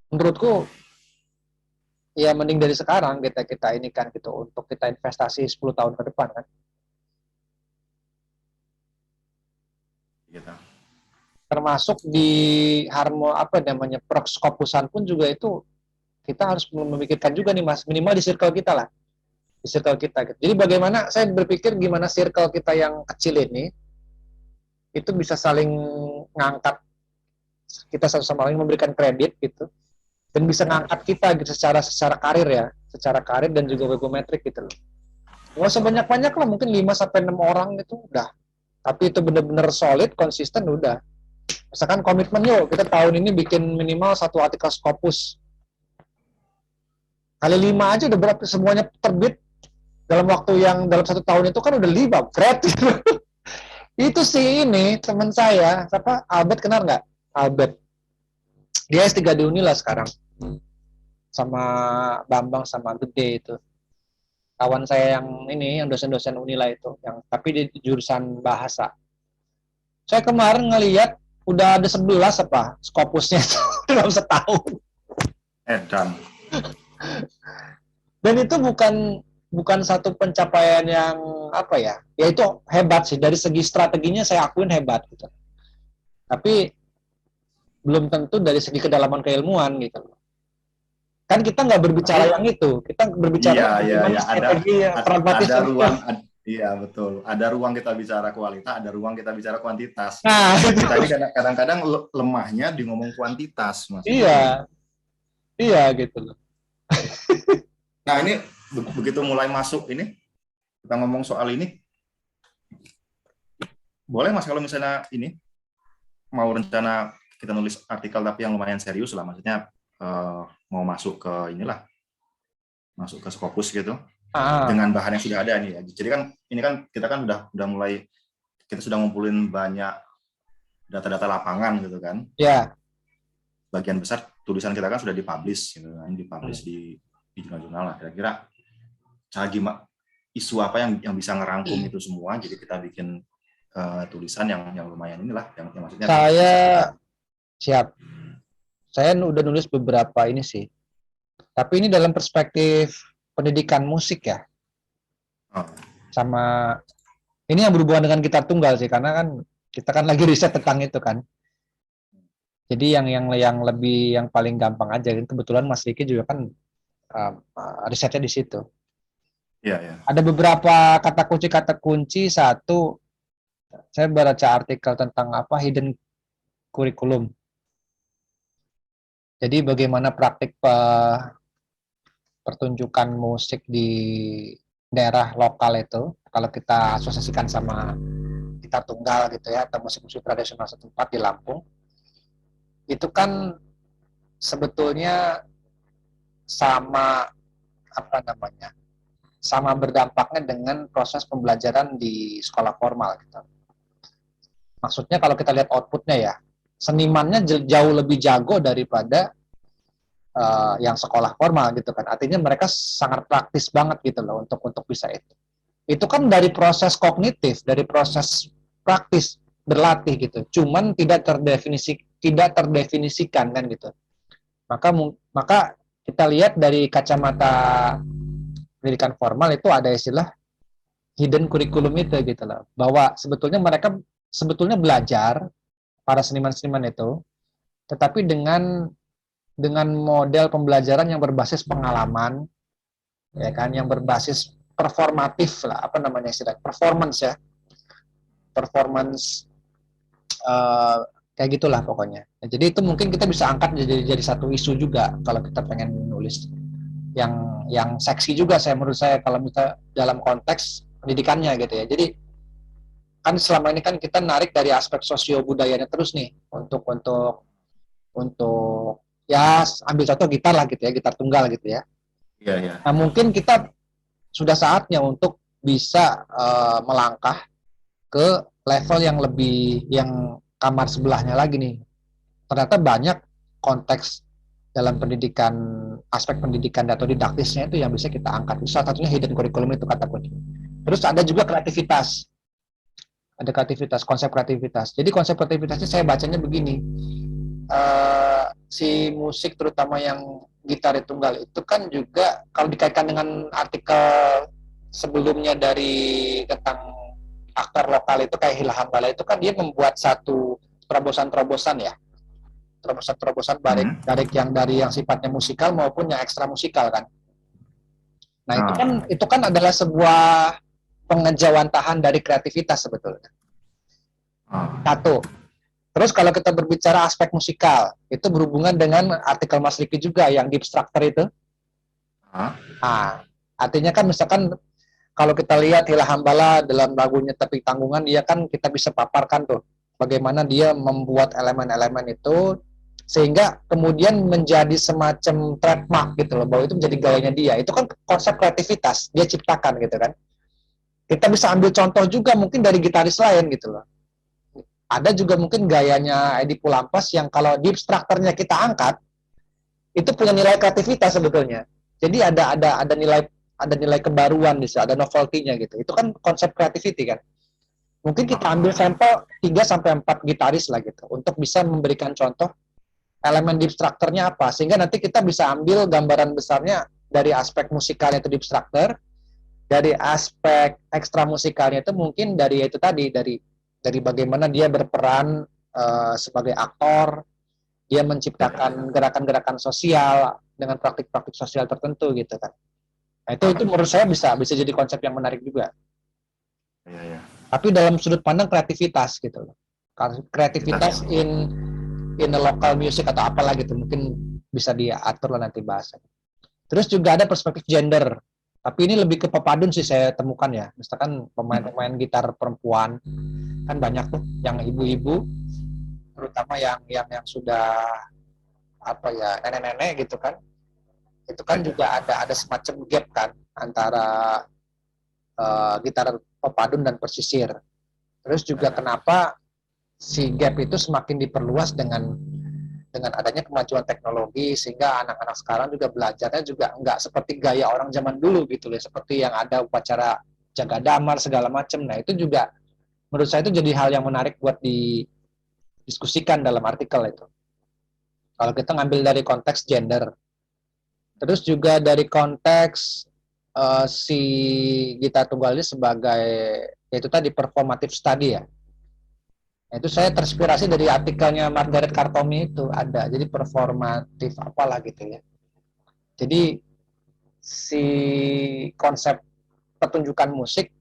menurutku ya mending dari sekarang kita kita ini kan gitu untuk kita investasi 10 tahun ke depan kan. Gitu. Termasuk di harmo apa namanya perskopusan pun juga itu kita harus memikirkan juga nih Mas, minimal di circle kita lah. Di circle kita gitu. Jadi bagaimana saya berpikir gimana circle kita yang kecil ini itu bisa saling ngangkat kita satu sama lain memberikan kredit gitu dan bisa ngangkat kita gitu secara karir ya, secara karir dan juga webometrik gitu loh. Nggak usah banyak-banyak lah, mungkin 5 sampai 6 orang gitu udah. Tapi itu benar-benar solid, konsisten udah. Misalkan komitmen yuk, kita tahun ini bikin minimal satu artikel Scopus. Kali 5 aja udah berapa semuanya terbit dalam waktu yang dalam 1 tahun itu kan udah 5, berat gitu. Itu sih ini teman saya, siapa? Albert, kenal nggak? Albert. Dia S3 di Unila sekarang. Sama Bambang sama Gede itu. Kawan saya yang ini, yang dosen-dosen Unila itu, yang tapi di jurusan bahasa. Saya kemarin ngelihat udah ada 11 apa Scopusnya itu dalam setahun. Dan Dan itu bukan bukan satu pencapaian yang apa ya? Ya itu hebat sih dari segi strateginya saya akuin hebat gitu. Tapi belum tentu dari segi kedalaman keilmuan gitu. Kan kita nggak berbicara tapi yang itu, kita berbicara iya, iya, bagaimana iya, strategi ada pragmatisme. ruang, iya betul. Ada ruang kita bicara kualitas, ada ruang kita bicara kuantitas. Nah, Kita ini kadang-kadang lemahnya di ngomong kuantitas, Mas. iya, iya gitu loh. Nah, ini begitu mulai masuk ini, kita ngomong soal ini, boleh Mas kalau misalnya ini mau rencana kita nulis artikel tapi yang lumayan serius lah, maksudnya mau masuk ke inilah, masuk ke Scopus gitu. Ah, Dengan bahan yang sudah ada nih ya. Jadi kan ini kan kita kan udah mulai, kita sudah ngumpulin banyak data-data lapangan gitu kan. ya. Bagian besar tulisan kita kan sudah dipublish gitu kan, dipublish di jurnal-jurnal lah. Kira-kira isu apa yang bisa ngerangkum itu semua, jadi kita bikin tulisan yang lumayan inilah, yang maksudnya Saya bisa kita. siap. Saya udah nulis beberapa ini sih. Tapi ini dalam perspektif pendidikan musik ya. Oh, Sama ini yang berhubungan dengan gitar tunggal sih karena kan kita kan lagi riset tentang itu kan. Jadi yang lebih yang paling gampang aja. Kebetulan Mas Riki juga kan risetnya di situ. iya, iya. Ada beberapa kata kunci. Satu, saya baca artikel tentang apa hidden curriculum. Jadi bagaimana praktik pertunjukan musik di daerah lokal itu, kalau kita asosiasikan sama gitar tunggal gitu ya, atau musik-musik tradisional setempat di Lampung, itu kan sebetulnya sama apa namanya, sama berdampaknya dengan proses pembelajaran di sekolah formal gitu. Maksudnya kalau kita lihat outputnya ya, senimannya jauh lebih jago daripada yang sekolah formal gitu kan. Artinya mereka sangat praktis banget gitu loh untuk bisa itu. Itu kan dari proses kognitif, dari proses praktis berlatih gitu. Cuman tidak terdefinisikan kan gitu. Maka kita lihat dari kacamata pendidikan formal itu ada istilah hidden curriculum itu gitu loh. Bahwa sebetulnya mereka sebetulnya belajar para seniman-seniman itu tetapi dengan model pembelajaran yang berbasis pengalaman, ya kan, yang berbasis performatif lah, apa namanya istilah, performance ya, performance uh, kayak gitulah pokoknya. Nah, jadi itu mungkin kita bisa angkat jadi satu isu juga kalau kita pengen nulis yang seksi juga menurut saya kalau kita dalam konteks pendidikannya gitu ya. Jadi kan selama ini kan kita narik dari aspek sosio budayanya terus nih untuk ya ambil contoh gitar lah gitu ya, gitar tunggal gitu ya. Iya, iya. Nah mungkin kita sudah saatnya untuk bisa melangkah ke level yang lebih, yang kamar sebelahnya lagi nih. Ternyata banyak konteks dalam pendidikan, aspek pendidikan atau didaktisnya itu yang bisa kita angkat. Salah satunya hidden curriculum itu kata kunci. Terus ada juga kreativitas. Ada kreativitas, konsep kreativitas. Jadi konsep kreativitasnya saya bacanya begini. Si musik terutama yang gitar tunggal itu kan juga kalau dikaitkan dengan artikel sebelumnya dari tentang aktor lokal itu kayak Ilham Bala itu kan dia membuat satu terobosan-terobosan ya, terobosan-terobosan baik yang sifatnya musikal maupun yang ekstra musikal kan. Nah itu kan adalah sebuah pengejawantahan dari kreativitas sebetulnya. Satu. Terus kalau kita berbicara aspek musikal, itu berhubungan dengan artikel Mas Riki juga yang Deep Structure itu. Nah, artinya kan misalkan kalau kita lihat Ilham Bala dalam lagunya Tepik Tanggungan, dia kan kita bisa paparkan tuh bagaimana dia membuat elemen-elemen itu sehingga kemudian menjadi semacam trademark gitu loh, bahwa itu menjadi gayanya dia. Itu kan konsep kreativitas, dia ciptakan gitu kan. Kita bisa ambil contoh juga mungkin dari gitaris lain gitu loh. Ada juga mungkin gayanya Edi Pulampas yang kalau deep structure-nya kita angkat, itu punya nilai kreativitas sebetulnya. Jadi ada nilai kebaruan di situ, ada novelty-nya gitu. Itu kan konsep creativity kan. Mungkin kita ambil sampel 3 sampai 4 gitaris lah gitu untuk bisa memberikan contoh elemen deep structure-nya apa, sehingga nanti kita bisa ambil gambaran besarnya dari aspek musikalnya itu deep structure, dari aspek ekstra musikalnya itu mungkin dari itu tadi, dari bagaimana dia berperan sebagai aktor, dia menciptakan gerakan-gerakan sosial dengan praktik-praktik sosial tertentu gitu kan. Nah, itu menurut saya bisa jadi konsep yang menarik juga. Ya. Tapi dalam sudut pandang kreativitas gitu loh. Kreativitas in the local music atau apalah gitu, mungkin bisa diatur lah nanti bahasanya. Terus juga ada perspektif gender. Tapi ini lebih ke pepadun sih saya temukan ya. Misalkan pemain-pemain gitar perempuan kan banyak tuh yang ibu-ibu, terutama yang sudah apa ya, nenek-nenek gitu kan. Itu kan juga ada semacam gap kan antara gitar pepadun dan pesisir. Terus juga kenapa si gap itu semakin diperluas dengan adanya kemajuan teknologi, sehingga anak-anak sekarang juga belajarnya juga nggak seperti gaya orang zaman dulu gitu loh, seperti yang ada upacara jaga damar segala macam. Nah itu juga menurut saya itu jadi hal yang menarik buat didiskusikan dalam artikel itu. Kalau kita ngambil dari konteks gender, terus juga dari konteks si gitar tunggal ini sebagai yaitu tadi performative study ya. Nah, itu saya terinspirasi dari artikelnya Margaret Kartomi itu ada, jadi performatif apalah gitu ya. Jadi si konsep pertunjukan musik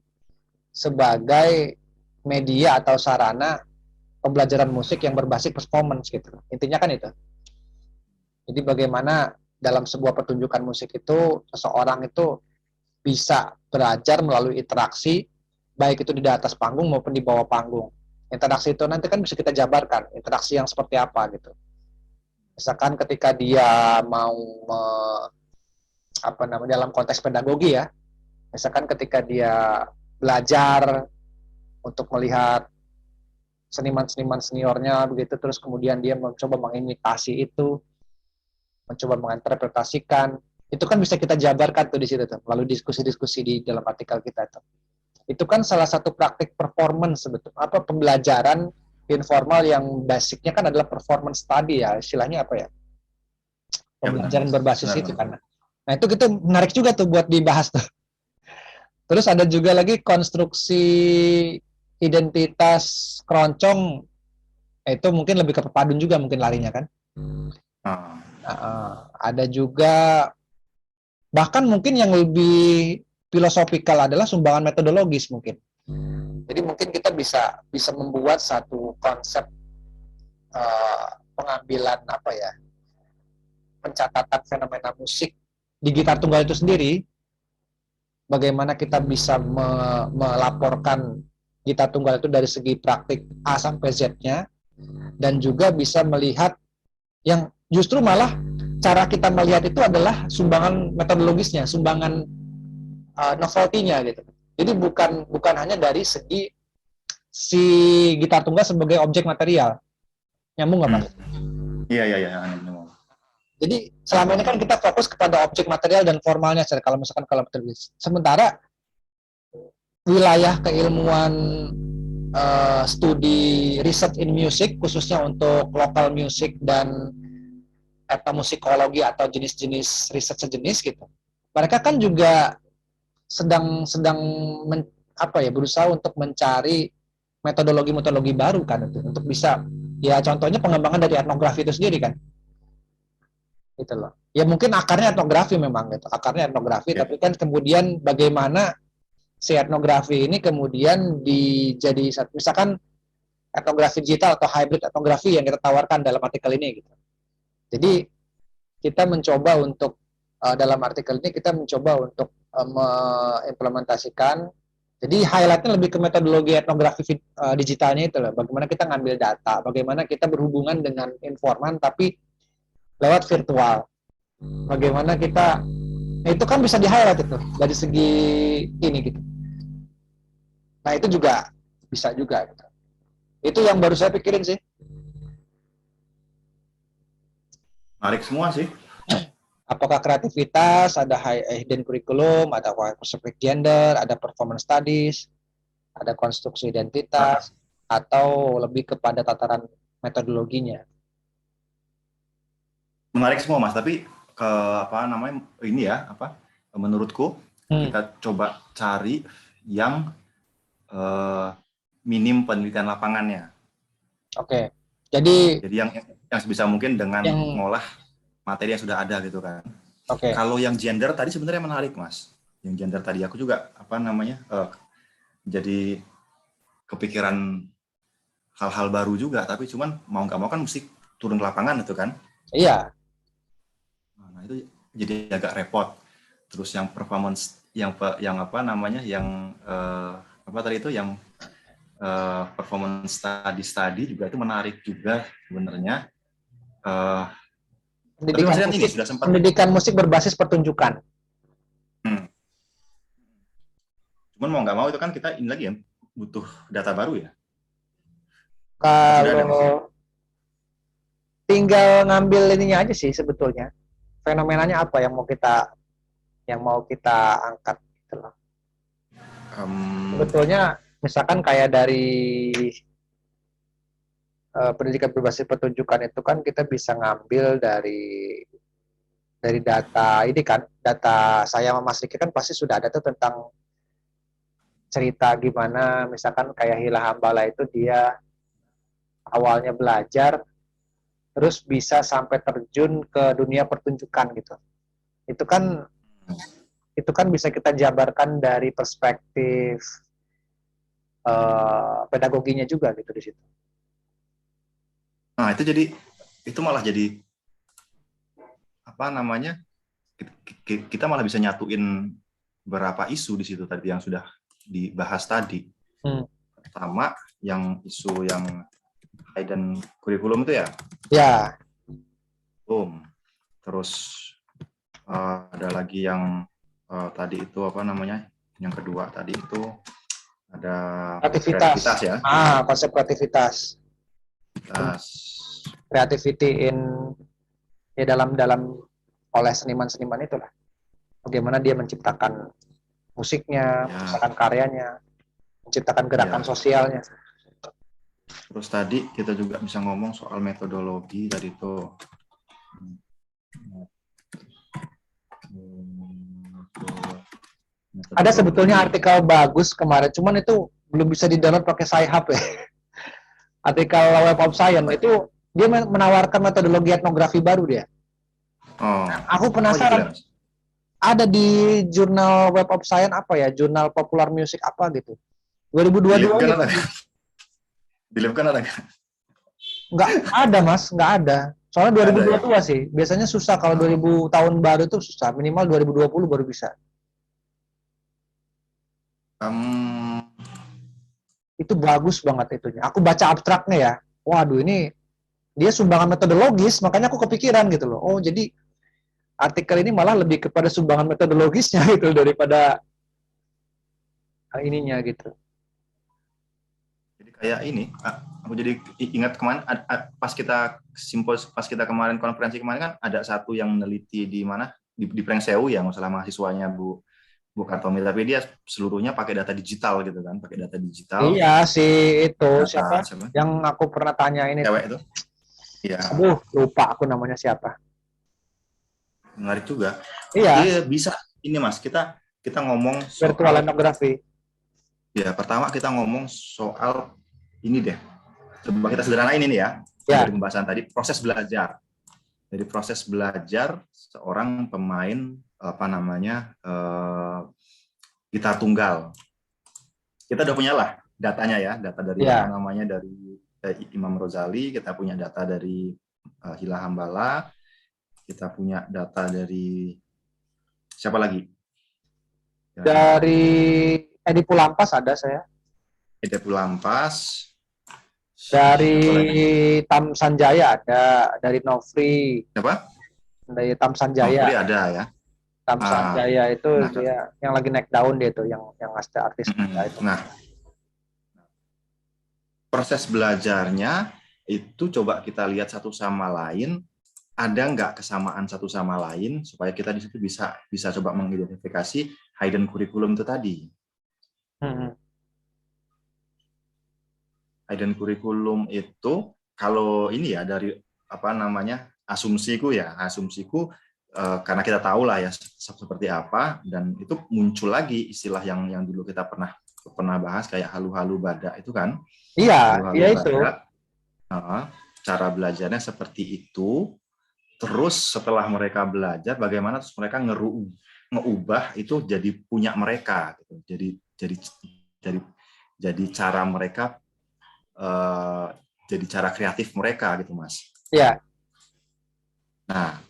sebagai media atau sarana pembelajaran musik yang berbasis performance gitu. Intinya kan itu. Jadi bagaimana dalam sebuah pertunjukan musik itu seseorang itu bisa belajar melalui interaksi, baik itu di atas panggung maupun di bawah panggung. Interaksi itu nanti kan bisa kita jabarkan, interaksi yang seperti apa gitu. Misalkan ketika dia mau dalam konteks pedagogi ya, misalkan ketika dia belajar untuk melihat seniman-seniman seniornya begitu, terus kemudian dia mencoba mengimitasi itu, mencoba menginterpretasikan, itu kan bisa kita jabarkan tuh di situ tuh, melalui diskusi-diskusi di dalam artikel kita tuh. Itu kan salah satu praktik performance sebetulnya, pembelajaran informal yang basicnya kan adalah performance study ya, istilahnya apa ya, pembelajaran berbasis itu kan. Nah itu gitu menarik juga tuh buat dibahas tuh. Terus ada juga lagi konstruksi identitas keroncong, itu mungkin lebih ke pepadun juga mungkin larinya kan. Ah, Ada juga bahkan mungkin yang lebih filosofikal adalah sumbangan metodologis mungkin. Jadi mungkin kita bisa membuat satu konsep pengambilan apa ya, pencatatan fenomena musik di gitar tunggal itu sendiri. Bagaimana kita bisa melaporkan gitar tunggal itu dari segi praktik A sampai Z-nya, dan juga bisa melihat yang justru malah cara kita melihat itu adalah sumbangan metodologisnya, sumbangan novelty-nya gitu. Jadi bukan hanya dari segi si gitar tunggal sebagai objek material. Nyambung nggak, Pak? iya, iya, iya. Jadi selama ini kan kita fokus kepada objek material dan formalnya, kalau misalkan kalau tertulis. Sementara wilayah keilmuan studi research in music, khususnya untuk local music dan etnomusikologi atau jenis-jenis riset sejenis gitu. Mereka kan juga sedang berusaha untuk mencari metodologi baru kan untuk bisa, ya contohnya pengembangan dari etnografi itu sendiri kan. Gitu loh. Ya mungkin akarnya etnografi memang gitu. Akarnya etnografi, tapi kan kemudian bagaimana si etnografi ini kemudian dijadi misalkan etnografi digital atau hybrid etnografi yang kita tawarkan dalam artikel ini gitu. Jadi kita mencoba untuk dalam artikel ini kita mencoba untuk mengimplementasikan. Jadi highlightnya lebih ke metodologi etnografi digitalnya itu loh. Bagaimana kita ngambil data, bagaimana kita berhubungan dengan informan tapi lewat virtual. Bagaimana kita, itu kan bisa di highlight itu dari segi ini gitu. Nah itu juga bisa juga gitu. Itu yang baru saya pikirin sih. Menarik semua sih. Apakah kreativitas, ada hidden curriculum, ada perspective gender, ada performance studies, ada konstruksi identitas, atau lebih kepada tataran metodologinya. Menarik semua, Mas, tapi ini ya, menurutku kita coba cari yang minim penelitian lapangannya. Oke. Jadi yang sebisa mungkin dengan mengolah materi yang sudah ada gitu kan. Oke. Kalau yang gender tadi sebenarnya menarik, Mas. Yang gender tadi aku juga jadi kepikiran hal-hal baru juga, tapi cuman mau nggak mau kan mesti turun ke lapangan itu kan. Iya. Nah, itu jadi agak repot. Terus yang performance performance study juga itu menarik juga sebenarnya. Pendidikan musik berbasis pertunjukan. Cuman mau nggak mau itu kan kita ini lagi ya, butuh data baru ya. Kalau tinggal ngambil ininya aja sih sebetulnya. Fenomenanya apa yang mau kita angkat gitu loh. Sebetulnya misalkan kayak dari pendidikan berbasis pertunjukan itu kan kita bisa ngambil dari data ini kan, data saya sama Mas Riki kan pasti sudah ada tuh tentang cerita gimana misalkan kayak Hila Hambala itu dia awalnya belajar terus bisa sampai terjun ke dunia pertunjukan gitu. Itu kan bisa kita jabarkan dari perspektif pedagoginya juga gitu di situ. Nah, itu malah jadi kita malah bisa nyatuin beberapa isu di situ tadi yang sudah dibahas tadi. Pertama, yang isu yang hidden curriculum itu ya. Ya. Terus ada lagi yang tadi itu yang kedua tadi itu ada kreativitas ya. Konsep kreativitas. Creativity ya dalam oleh seniman-seniman itulah. Bagaimana dia menciptakan musiknya, menciptakan karyanya, menciptakan gerakan sosialnya. Terus tadi kita juga bisa ngomong soal metodologi tadi itu. Ada sebetulnya artikel bagus kemarin, cuman itu belum bisa di-download pakai Sci-Hub ya. Artikel Web of Science itu dia menawarkan metodologi etnografi baru dia. Oh, Aku apa judulnya, penasaran, Mas? ada di jurnal Web of Science apa ya, jurnal Popular Music apa gitu. Di 2022 kan gitu. ada nggak? Di kan ada nggak? Nggak ada Mas, nggak ada. Soalnya Nggak ada ya? 2022 sih. Biasanya susah kalau Oh. 2000 tahun baru itu susah. Minimal 2020 baru bisa. Em, Itu bagus banget itunya. Aku baca abstraknya ya. Waduh, ini dia sumbangan metodologis, makanya aku kepikiran gitu loh. Oh, jadi artikel ini malah lebih kepada sumbangan metodologisnya gitu daripada ininya gitu. jadi kayak ini, aku jadi ingat kemarin pas kita kemarin konferensi kemarin kan ada satu yang meneliti di mana di Prengseu ya, masalah mahasiswanya Bu Kartomi, tapi dia seluruhnya pakai data digital gitu kan, pakai data digital, Iya sih itu siapa data siapa? yang aku pernah tanyain itu. Cewek itu. Iya, Aduh, lupa aku namanya siapa. menarik juga. Iya, Iya bisa ini Mas, kita kita ngomong virtual soal ethnography. ya pertama kita ngomong soal ini deh. Coba kita sederhanain ini ya. Dari Ya, pembahasan tadi proses belajar. Dari proses belajar seorang pemain apa namanya gitar tunggal. Kita udah punya lah datanya ya, data dari apa ya. namanya dari Imam Rozali, kita punya data dari Hila Hambala, kita punya data dari siapa lagi? Kira-kira Dari Edi Pulampas ada saya. Ede Pulampas, Dari siapa lagi? Tam Sanjaya ada, dari Novri, Siapa? dari Tam Sanjaya. Nofri ada ya. Tam Sanjaya itu Nah, dia yang lagi naik daun dia tuh, yang artis muda itu. nah proses belajarnya itu coba kita lihat satu sama lain, ada nggak kesamaan satu sama lain supaya kita di situ bisa bisa coba mengidentifikasi hidden curriculum itu tadi. Hmm. Hidden curriculum itu kalau ini ya dari apa namanya asumsiku karena kita tahu lah ya seperti apa, dan itu muncul lagi istilah yang dulu kita pernah bahas kayak halu-halu badak itu kan, Iya, halu-halu iya itu. badak. Cara belajarnya seperti itu. Terus setelah mereka belajar, bagaimana terus mereka ngeubah itu jadi punya mereka, gitu. Jadi jadi cara mereka, jadi cara kreatif mereka, gitu Mas. Iya. Nah,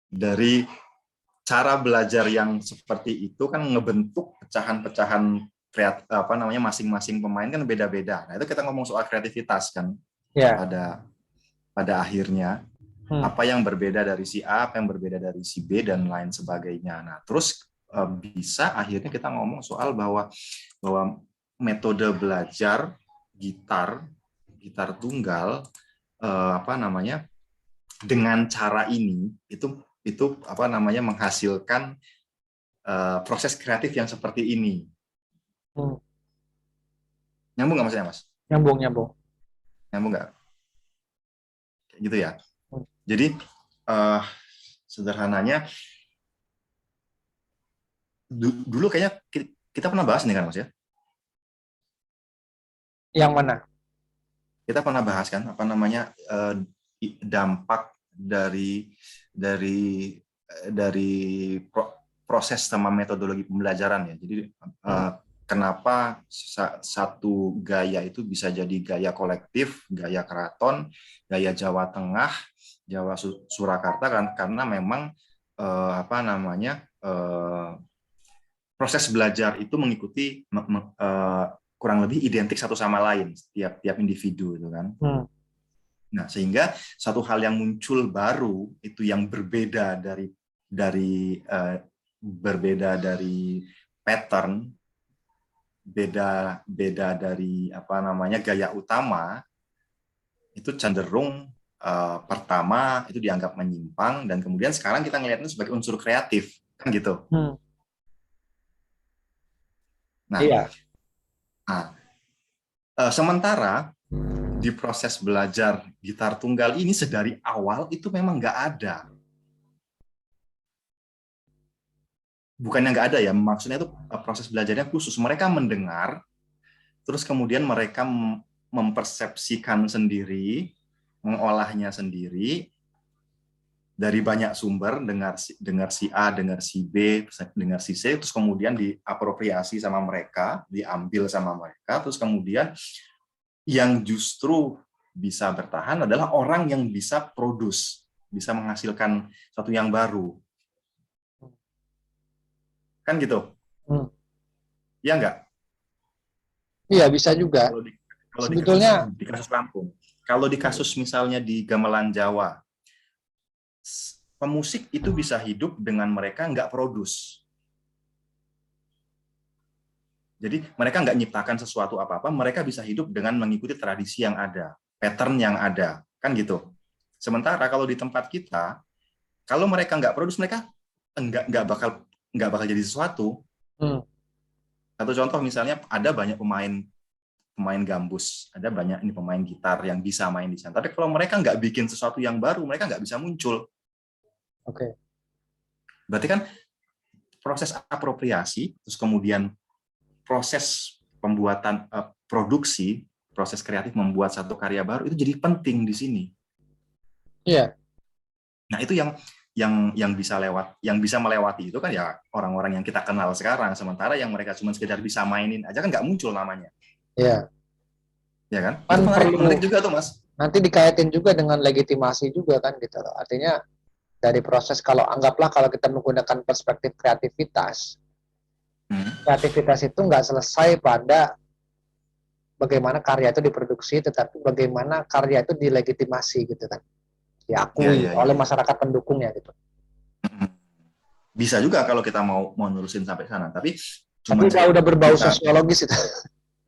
dari cara belajar yang seperti itu kan ngebentuk pecahan-pecahan kreatif apa namanya masing-masing pemain kan beda-beda. Nah itu kita ngomong soal kreativitas kan Iya. pada akhirnya. Apa yang berbeda dari si A, apa yang berbeda dari si B, dan lain sebagainya. Nah, terus bisa akhirnya kita ngomong soal bahwa metode belajar gitar tunggal apa namanya dengan cara ini itu apa namanya menghasilkan proses kreatif yang seperti ini. Nyambung nggak maksudnya, Mas? Nyambung, nyambung. Nyambung nggak? Kayak gitu ya. Hmm. Jadi sederhananya dulu kayaknya kita pernah bahas nih kan Mas ya? Yang mana? Kita pernah bahas kan apa namanya dampak dari proses sama metodologi pembelajaran ya. Jadi kenapa satu gaya itu bisa jadi gaya kolektif, gaya keraton, gaya Jawa Tengah, Jawa Surakarta kan karena memang apa namanya proses belajar itu mengikuti kurang lebih identik satu sama lain tiap individu itu kan. Nah, sehingga satu hal yang muncul baru itu yang berbeda dari pattern, beda dari apa namanya gaya utama, itu cenderung pertama itu dianggap menyimpang, dan kemudian sekarang kita ngelihatnya sebagai unsur kreatif kan gitu. Nah, iya. Sementara di proses belajar gitar tunggal ini sedari awal itu memang nggak ada. Bukannya nggak ada ya, maksudnya itu proses belajarnya khusus. Mereka mendengar, terus kemudian mereka mempersepsikan sendiri, mengolahnya sendiri dari banyak sumber, dengar si A, dengar si B, dengar si C, terus kemudian diapropriasi sama mereka, diambil sama mereka, terus kemudian yang justru bisa bertahan adalah orang yang bisa produce, bisa menghasilkan sesuatu yang baru. Kan gitu? Iya nggak? Iya, bisa juga. Kalau Sebetulnya di kasus Lampung. Kalau di kasus misalnya di Gamelan Jawa, pemusik itu bisa hidup dengan mereka nggak produce. Jadi mereka nggak nyiptakan sesuatu apa-apa, mereka bisa hidup dengan mengikuti tradisi yang ada, pattern yang ada, kan gitu. Sementara kalau di tempat kita, kalau mereka nggak produce, mereka nggak bakal jadi sesuatu. Satu contoh misalnya ada banyak pemain gambus, ada banyak ini pemain gitar yang bisa main di sana. Tapi kalau mereka nggak bikin sesuatu yang baru, mereka nggak bisa muncul. Oke. Berarti kan proses apropriasi, terus kemudian proses pembuatan produksi, proses kreatif membuat satu karya baru itu jadi penting di sini. Iya. Nah itu yang bisa melewati itu kan ya orang-orang yang kita kenal sekarang. Sementara yang mereka cuma sekedar bisa mainin aja kan nggak muncul namanya. Iya. Ya kan? Itu menarik juga tuh Mas. Nanti dikaitin juga dengan legitimasi juga kan gitu loh. Artinya dari proses kalau kita menggunakan perspektif kreativitas, kreativitas itu nggak selesai pada bagaimana karya itu diproduksi, tetapi bagaimana karya itu dilegitimasi gitu kan, diakui oleh masyarakat pendukungnya gitu. Bisa juga kalau kita mau nerusin sampai sana, tapi udah berbau sosiologis itu.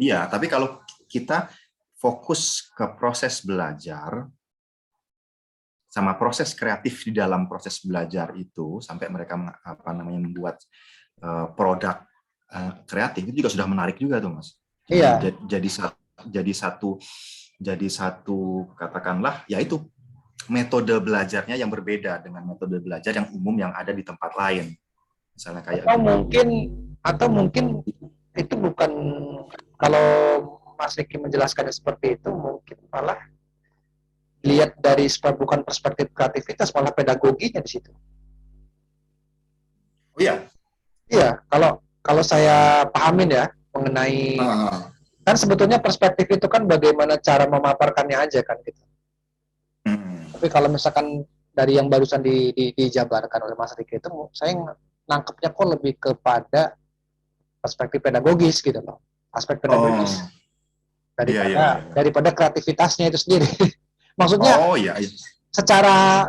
Iya, tapi kalau kita fokus ke proses belajar sama proses kreatif di dalam proses belajar itu sampai mereka membuat produk kreatif itu juga sudah menarik juga tuh Mas. Iya. Jadi satu katakanlah yaitu metode belajarnya yang berbeda dengan metode belajar yang umum yang ada di tempat lain. Misalnya kayak atau mungkin itu bukan, kalau Mas Riki menjelaskannya seperti itu, mungkin malah lihat dari bukan perspektif kreativitas, malah pedagoginya di situ. Oh iya. Iya, kalau saya pahamin ya mengenai kan sebetulnya perspektif itu kan bagaimana cara memaparkannya aja kan gitu. Tapi kalau misalkan dari yang barusan dijabarkan oleh Mas Riki itu, saya nangkepnya kok lebih kepada perspektif pedagogis gitu loh, aspek pedagogis daripada kreativitasnya itu sendiri. Maksudnya secara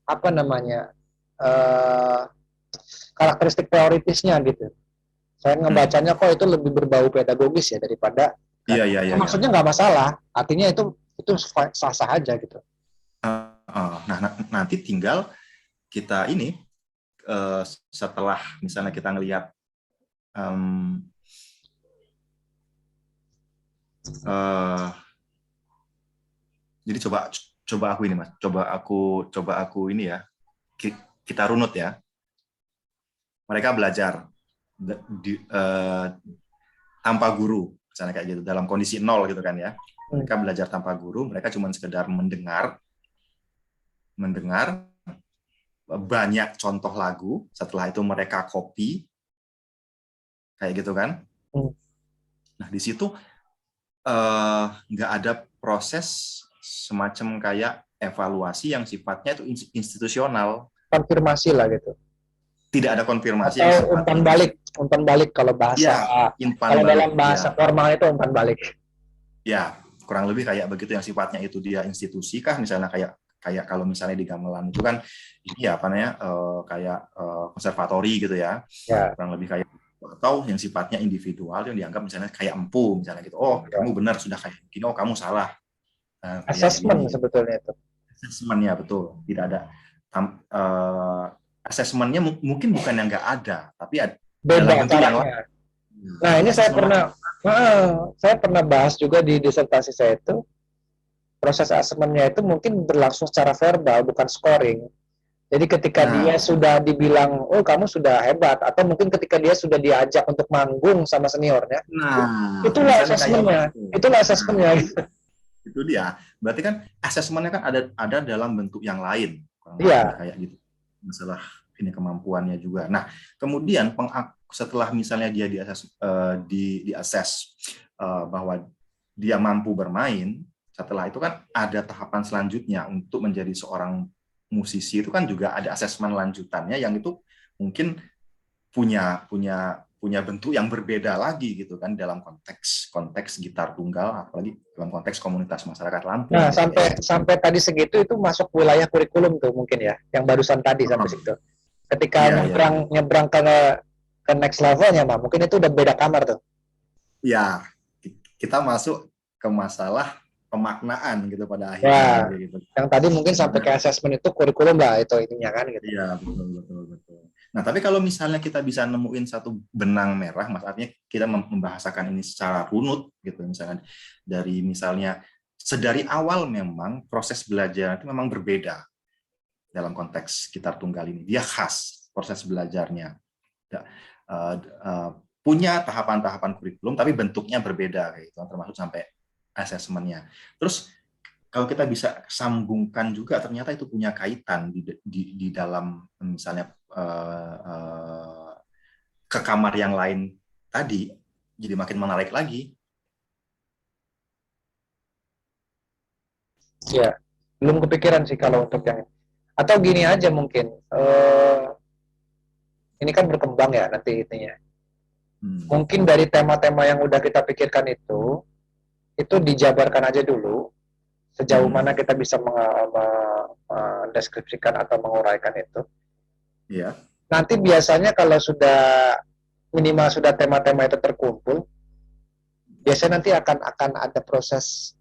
apa namanya karakteristik teoritisnya gitu. Saya ngebacanya kok itu lebih berbau pedagogis ya daripada maksudnya nggak masalah, artinya itu sah-sah aja gitu. Nah nanti tinggal kita ini setelah misalnya kita ngelihat jadi coba aku ini Mas, coba aku ini ya, kita runut ya. Mereka belajar tanpa guru, misalnya kayak gitu, dalam kondisi nol gitu kan ya. Mereka belajar tanpa guru, mereka cuma sekedar mendengar banyak contoh lagu, setelah itu mereka copy, kayak gitu kan. Nah di situ nggak ada proses semacam kayak evaluasi yang sifatnya itu institusional. Konfirmasi lah gitu. Tidak ada konfirmasi. Atau umpan balik kalau bahasa. Kalau dalam bahasa formal itu umpan balik. Ya, kurang lebih kayak begitu yang sifatnya itu dia institusi kah, misalnya kayak kalau misalnya di gamelan itu kan ini apa namanya kayak konservatori gitu ya. Kurang lebih kayak, atau yang sifatnya individual yang dianggap misalnya kayak empu misalnya gitu. Oh, kamu benar sudah kayak gini, oh kamu salah. Assessment sebetulnya itu. Assessment-nya betul, tidak ada assessment-nya mungkin bukan yang nggak ada, tapi ada beda caranya. Nah ini saya pernah bahas juga di disertasi saya itu, proses assessment-nya itu mungkin berlangsung secara verbal, bukan scoring. Jadi ketika dia Nah, sudah dibilang, oh kamu sudah hebat, atau mungkin ketika dia sudah diajak untuk manggung sama seniornya, nah, itulah misalnya kayak asesmennya, gitu. itulah Nah, asesmennya. itu dia. Berarti kan asesmennya kan ada dalam bentuk yang lain, kurang lebih Iya, kayak gitu. Masalah ini kemampuannya juga. Nah, kemudian setelah misalnya dia diases bahwa dia mampu bermain, setelah itu kan ada tahapan selanjutnya untuk menjadi seorang musisi itu kan juga ada asesmen lanjutannya yang itu mungkin punya punya punya bentuk yang berbeda lagi gitu kan dalam konteks gitar tunggal apalagi dalam konteks komunitas masyarakat nah Lampung gitu kayak sampai gitu. sampai tadi segitu itu masuk wilayah kurikulum tuh mungkin ya, yang barusan tadi sampai Oh, situ. Ketika iya iya iya. nyebrang nyebrang ke next levelnya mah, mungkin itu udah beda kamar tuh. Ya, kita masuk ke masalah pemaknaan gitu pada akhirnya Ya, gitu. yang tadi mungkin sampai ke Sebenarnya assessment itu kurikulum lah itu ininya kan gitu. iya, betul, betul, betul. Nah, tapi kalau misalnya kita bisa nemuin satu benang merah, Mas, artinya kita membahasakan ini secara runut, gitu, misalnya dari misalnya sedari awal memang proses belajar itu memang berbeda dalam konteks gitar tunggal ini. Dia khas proses belajarnya. Uh, uh, punya tahapan-tahapan kurikulum, tapi bentuknya berbeda, kayak gitu, termasuk sampai asesmennya. Terus kalau kita bisa sambungkan juga ternyata itu punya kaitan di dalam misalnya ke kamar yang lain tadi jadi makin menarik lagi. Ya, belum kepikiran sih kalau untuk yang atau gini aja mungkin. Ini kan berkembang ya nanti intinya. Mungkin dari tema-tema yang udah kita pikirkan itu dijabarkan aja dulu sejauh mana kita bisa mendeskripsikan atau menguraikan itu. Ya. Nanti biasanya kalau sudah minimal sudah tema-tema itu terkumpul, biasanya nanti akan ada proses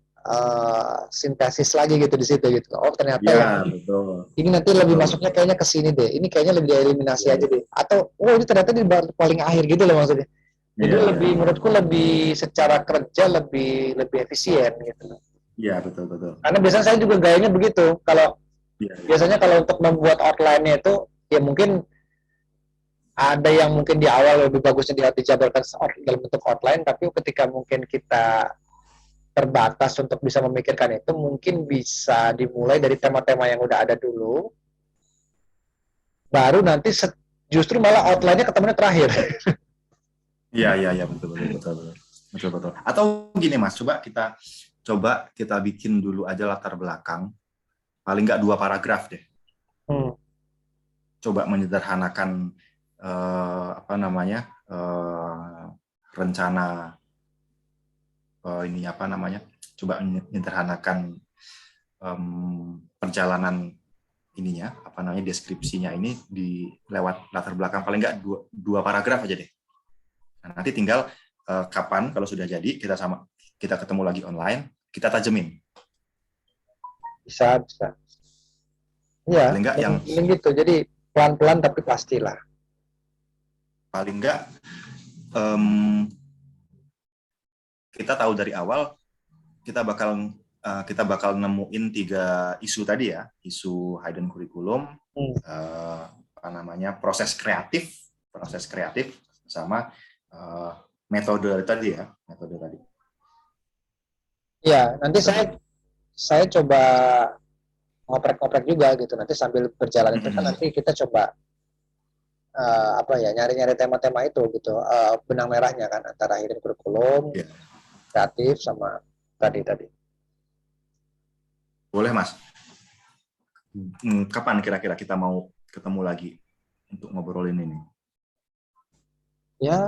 sintesis lagi gitu di situ gitu. Oh ternyata yang Ya, betul. ini nanti lebih Betul, masuknya betul. kayaknya ke sini deh. Ini kayaknya lebih dieliminasi Iya, aja iya. deh. Atau oh ini ternyata di paling akhir gitu loh maksudnya. Jadi Iya, iya, lebih iya. menurutku lebih secara kerja lebih lebih efisien gitu. Iya, betul, betul. Karena biasanya saya juga gayanya begitu. Kalau Iya, iya. biasanya kalau untuk membuat outline-nya itu ya mungkin ada yang mungkin di awal lebih bagusnya dijabarkan dalam bentuk outline, tapi ketika mungkin kita terbatas untuk bisa memikirkan itu, mungkin bisa dimulai dari tema-tema yang udah ada dulu, baru nanti justru malah outline-nya ketemunya terakhir. Iya, iya, iya, betul, betul, betul, betul. Betul, betul. Atau gini, Mas, coba kita bikin dulu aja latar belakang, paling nggak 2 paragraf deh. Coba menyederhanakan apa namanya rencana ini apa namanya coba menyederhanakan perjalanan ininya apa namanya deskripsinya ini di lewat latar belakang paling nggak dua paragraf aja deh. Nah, nanti tinggal kapan kalau sudah jadi kita ketemu lagi online kita tajemin. Bisa, bisa. Iya, Paling nggak yang mending gitu. Jadi pelan-pelan tapi pastilah. paling nggak um, kita tahu dari awal kita bakal nemuin 3 isu tadi ya, isu hidden curriculum, apa namanya proses kreatif sama metode tadi ya, metode tadi. Ya, nanti saya coba ngoprek-ngoprek juga gitu. Nanti sambil berjalan itu kan nanti kita coba apa ya nyari-nyari tema-tema itu gitu, benang merahnya kan antara hidden curriculum, kreatif sama tadi. Boleh Mas. Kapan kira-kira kita mau ketemu lagi untuk ngobrolin ini? Ya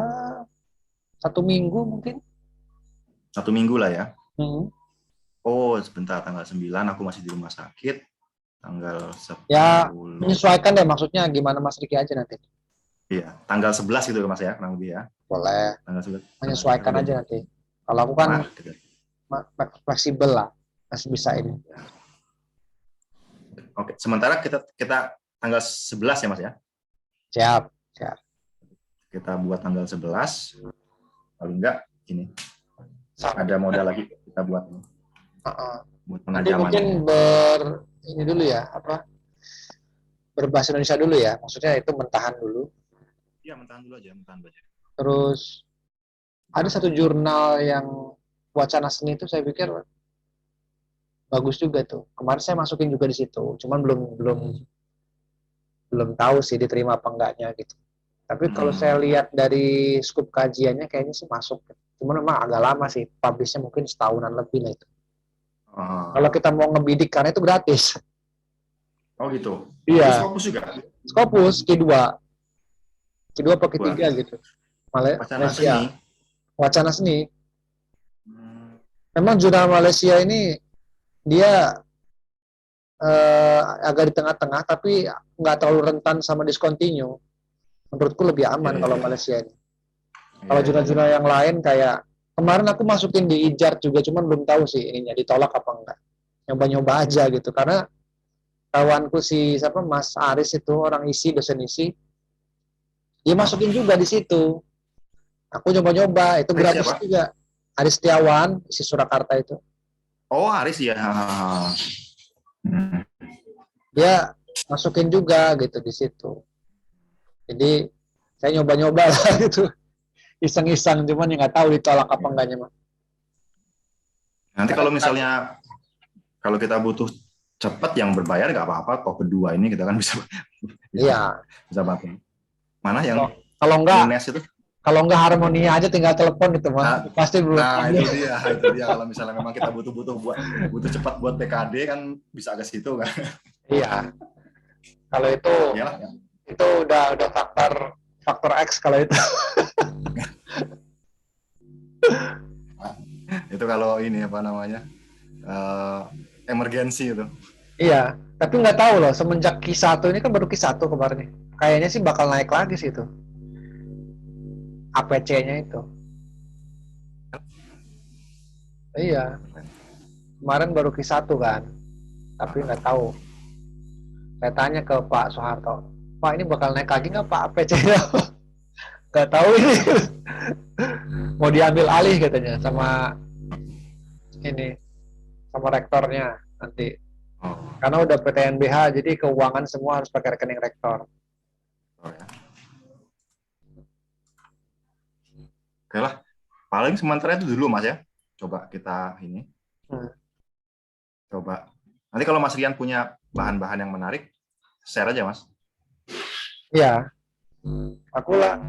1 minggu mungkin. 1 minggu lah ya. Oh sebentar, tanggal 9 aku masih di rumah sakit. Tanggal 10. Ya menyesuaikan deh maksudnya gimana Mas Riki aja nanti. Iya, tanggal 11 gitu Mas ya, kurang lebih ya. Boleh. Tanggal 11. Menyesuaikan aja nanti. Kalau aku kan fleksibel lah, masih bisa ini. Oke, sementara kita tanggal 11 ya Mas ya. Siap. Kita buat tanggal 11. Paling enggak ini. Ada modal lagi kita buat Nanti mungkin ini dulu ya, apa? berbahasa Indonesia dulu ya, maksudnya itu mentahan dulu. Iya, mentahan dulu aja, mentahan baca. Terus ada satu jurnal yang wacana seni itu saya pikir bagus juga tuh. Kemarin saya masukin juga di situ, cuman belum belum belum tahu sih diterima apa enggaknya gitu. Tapi kalau saya lihat dari skup kajiannya kayaknya sih masuk. Cuman memang agak lama sih, publishnya mungkin setahunan lebih lah itu. Kalau kita mau ngebidik karena itu gratis. Oh gitu. Iya. Itu Scopus juga. Scopus kedua apa ketiga gitu. Wacana Malaysia. seni. Wacana seni. Memang jurnal Malaysia ini dia agak di tengah-tengah tapi nggak terlalu rentan sama discontinue. Menurutku lebih aman kalau Malaysia ini. Kalau jurnal-jurnal yang lain kayak kemarin aku masukin di IJAR juga, cuman belum tahu sih ininya ditolak apa enggak. Nyoba-nyoba aja gitu karena kawanku si siapa Mas Aris itu orang isi, dosen isi, dia masukin juga di situ. Aku nyoba-nyoba, itu gratis juga. Aris Setiawan, isi Surakarta itu. Oh, Aris ya. Dia masukin juga gitu di situ. Jadi saya nyoba-nyoba lah gitu. Iseng-iseng, cuman ya nggak tahu ditolak apa enggaknya mah. Nanti kalau misalnya kalau kita butuh cepat yang berbayar nggak apa-apa, kok kedua ini kita kan bisa bisa pakai. Mana yang kalau enggak Lunes itu? Kalau enggak Harmoni aja tinggal telepon itu mah. Pasti belum. Nah, itu dia kalau misalnya memang kita butuh cepat buat PKD kan bisa ke situ kan. Iya. Kalau itu Iyalah, ya. Itu udah faktor X kalau itu. Itu kalau ini apa namanya? Emergensi itu. Iya, tapi nggak tahu loh semenjak Q1 ini kan baru Q1 kemarin nih. Kayaknya sih bakal naik lagi sih itu. APC-nya itu. Iya. Kemarin baru Q1 kan. Tapi nggak tahu. Saya tanya ke Pak Soeharto, Pak ini bakal naik lagi nggak Pak APC-nya? Nggak tahu ini. Mau diambil alih katanya sama rektornya nanti. Karena udah PTNBH, jadi keuangan semua harus pakai rekening rektor. Oke lah, paling sementara itu dulu Mas ya. Coba kita ini. Coba. Nanti kalau Mas Rian punya bahan-bahan yang menarik, share aja Mas. Iya. Aku lah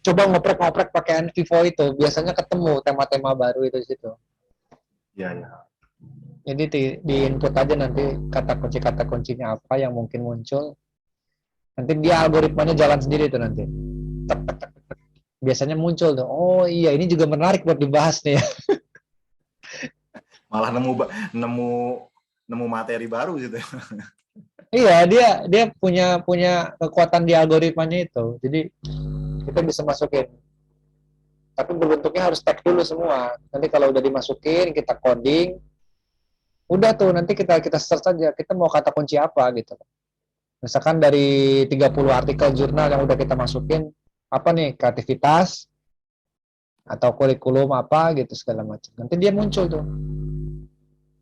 coba ngoprek-ngoprek pakai Vivo itu, biasanya ketemu tema-tema baru itu di situ. Iya, iya. Jadi di input aja nanti kata kuncinya apa yang mungkin muncul. Nanti dia algoritmanya jalan sendiri tuh nanti. Biasanya muncul tuh. Oh iya, ini juga menarik buat dibahas nih. Malah nemu materi baru gitu. Iya, dia punya kekuatan di algoritmanya itu. Jadi kita bisa masukin. Tapi bentuknya harus tag dulu semua. Nanti kalau udah dimasukin, kita coding. Udah tuh, nanti kita search aja. Kita mau kata kunci apa gitu. Misalkan dari 30 artikel jurnal yang udah kita masukin, apa nih, kreativitas, atau kurikulum apa gitu segala macam. Nanti dia muncul tuh.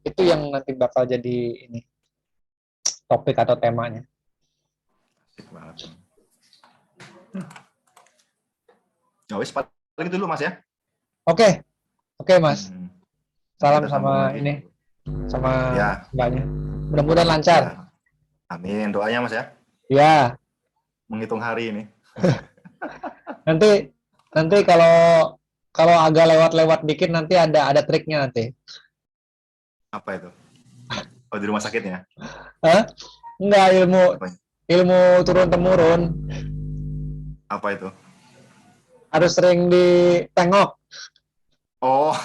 Itu yang nanti bakal jadi ini topik atau temanya. Asik banget. Ya wis, paling dulu Mas ya. Oke, Mas. Salam sama ini, sama ya. Mbaknya. Mudah-mudahan lancar. Ya. Amin, doanya Mas ya. Ya. Menghitung hari ini. nanti kalau agak lewat-lewat dikit nanti ada triknya nanti. Apa itu? Oh, di rumah sakitnya? Hah? Enggak, ilmu turun-temurun. Apa itu? Harus sering ditengok. Oh.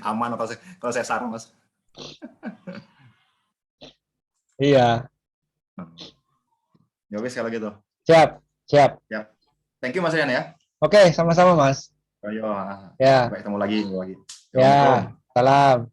Aman kalau saya sarang Mas. Iya. Ya wis kalau gitu. Siap. Thank you Mas Rian ya. Oke, sama-sama Mas. Ayo. Ya. Sampai ketemu lagi. Ya, salam.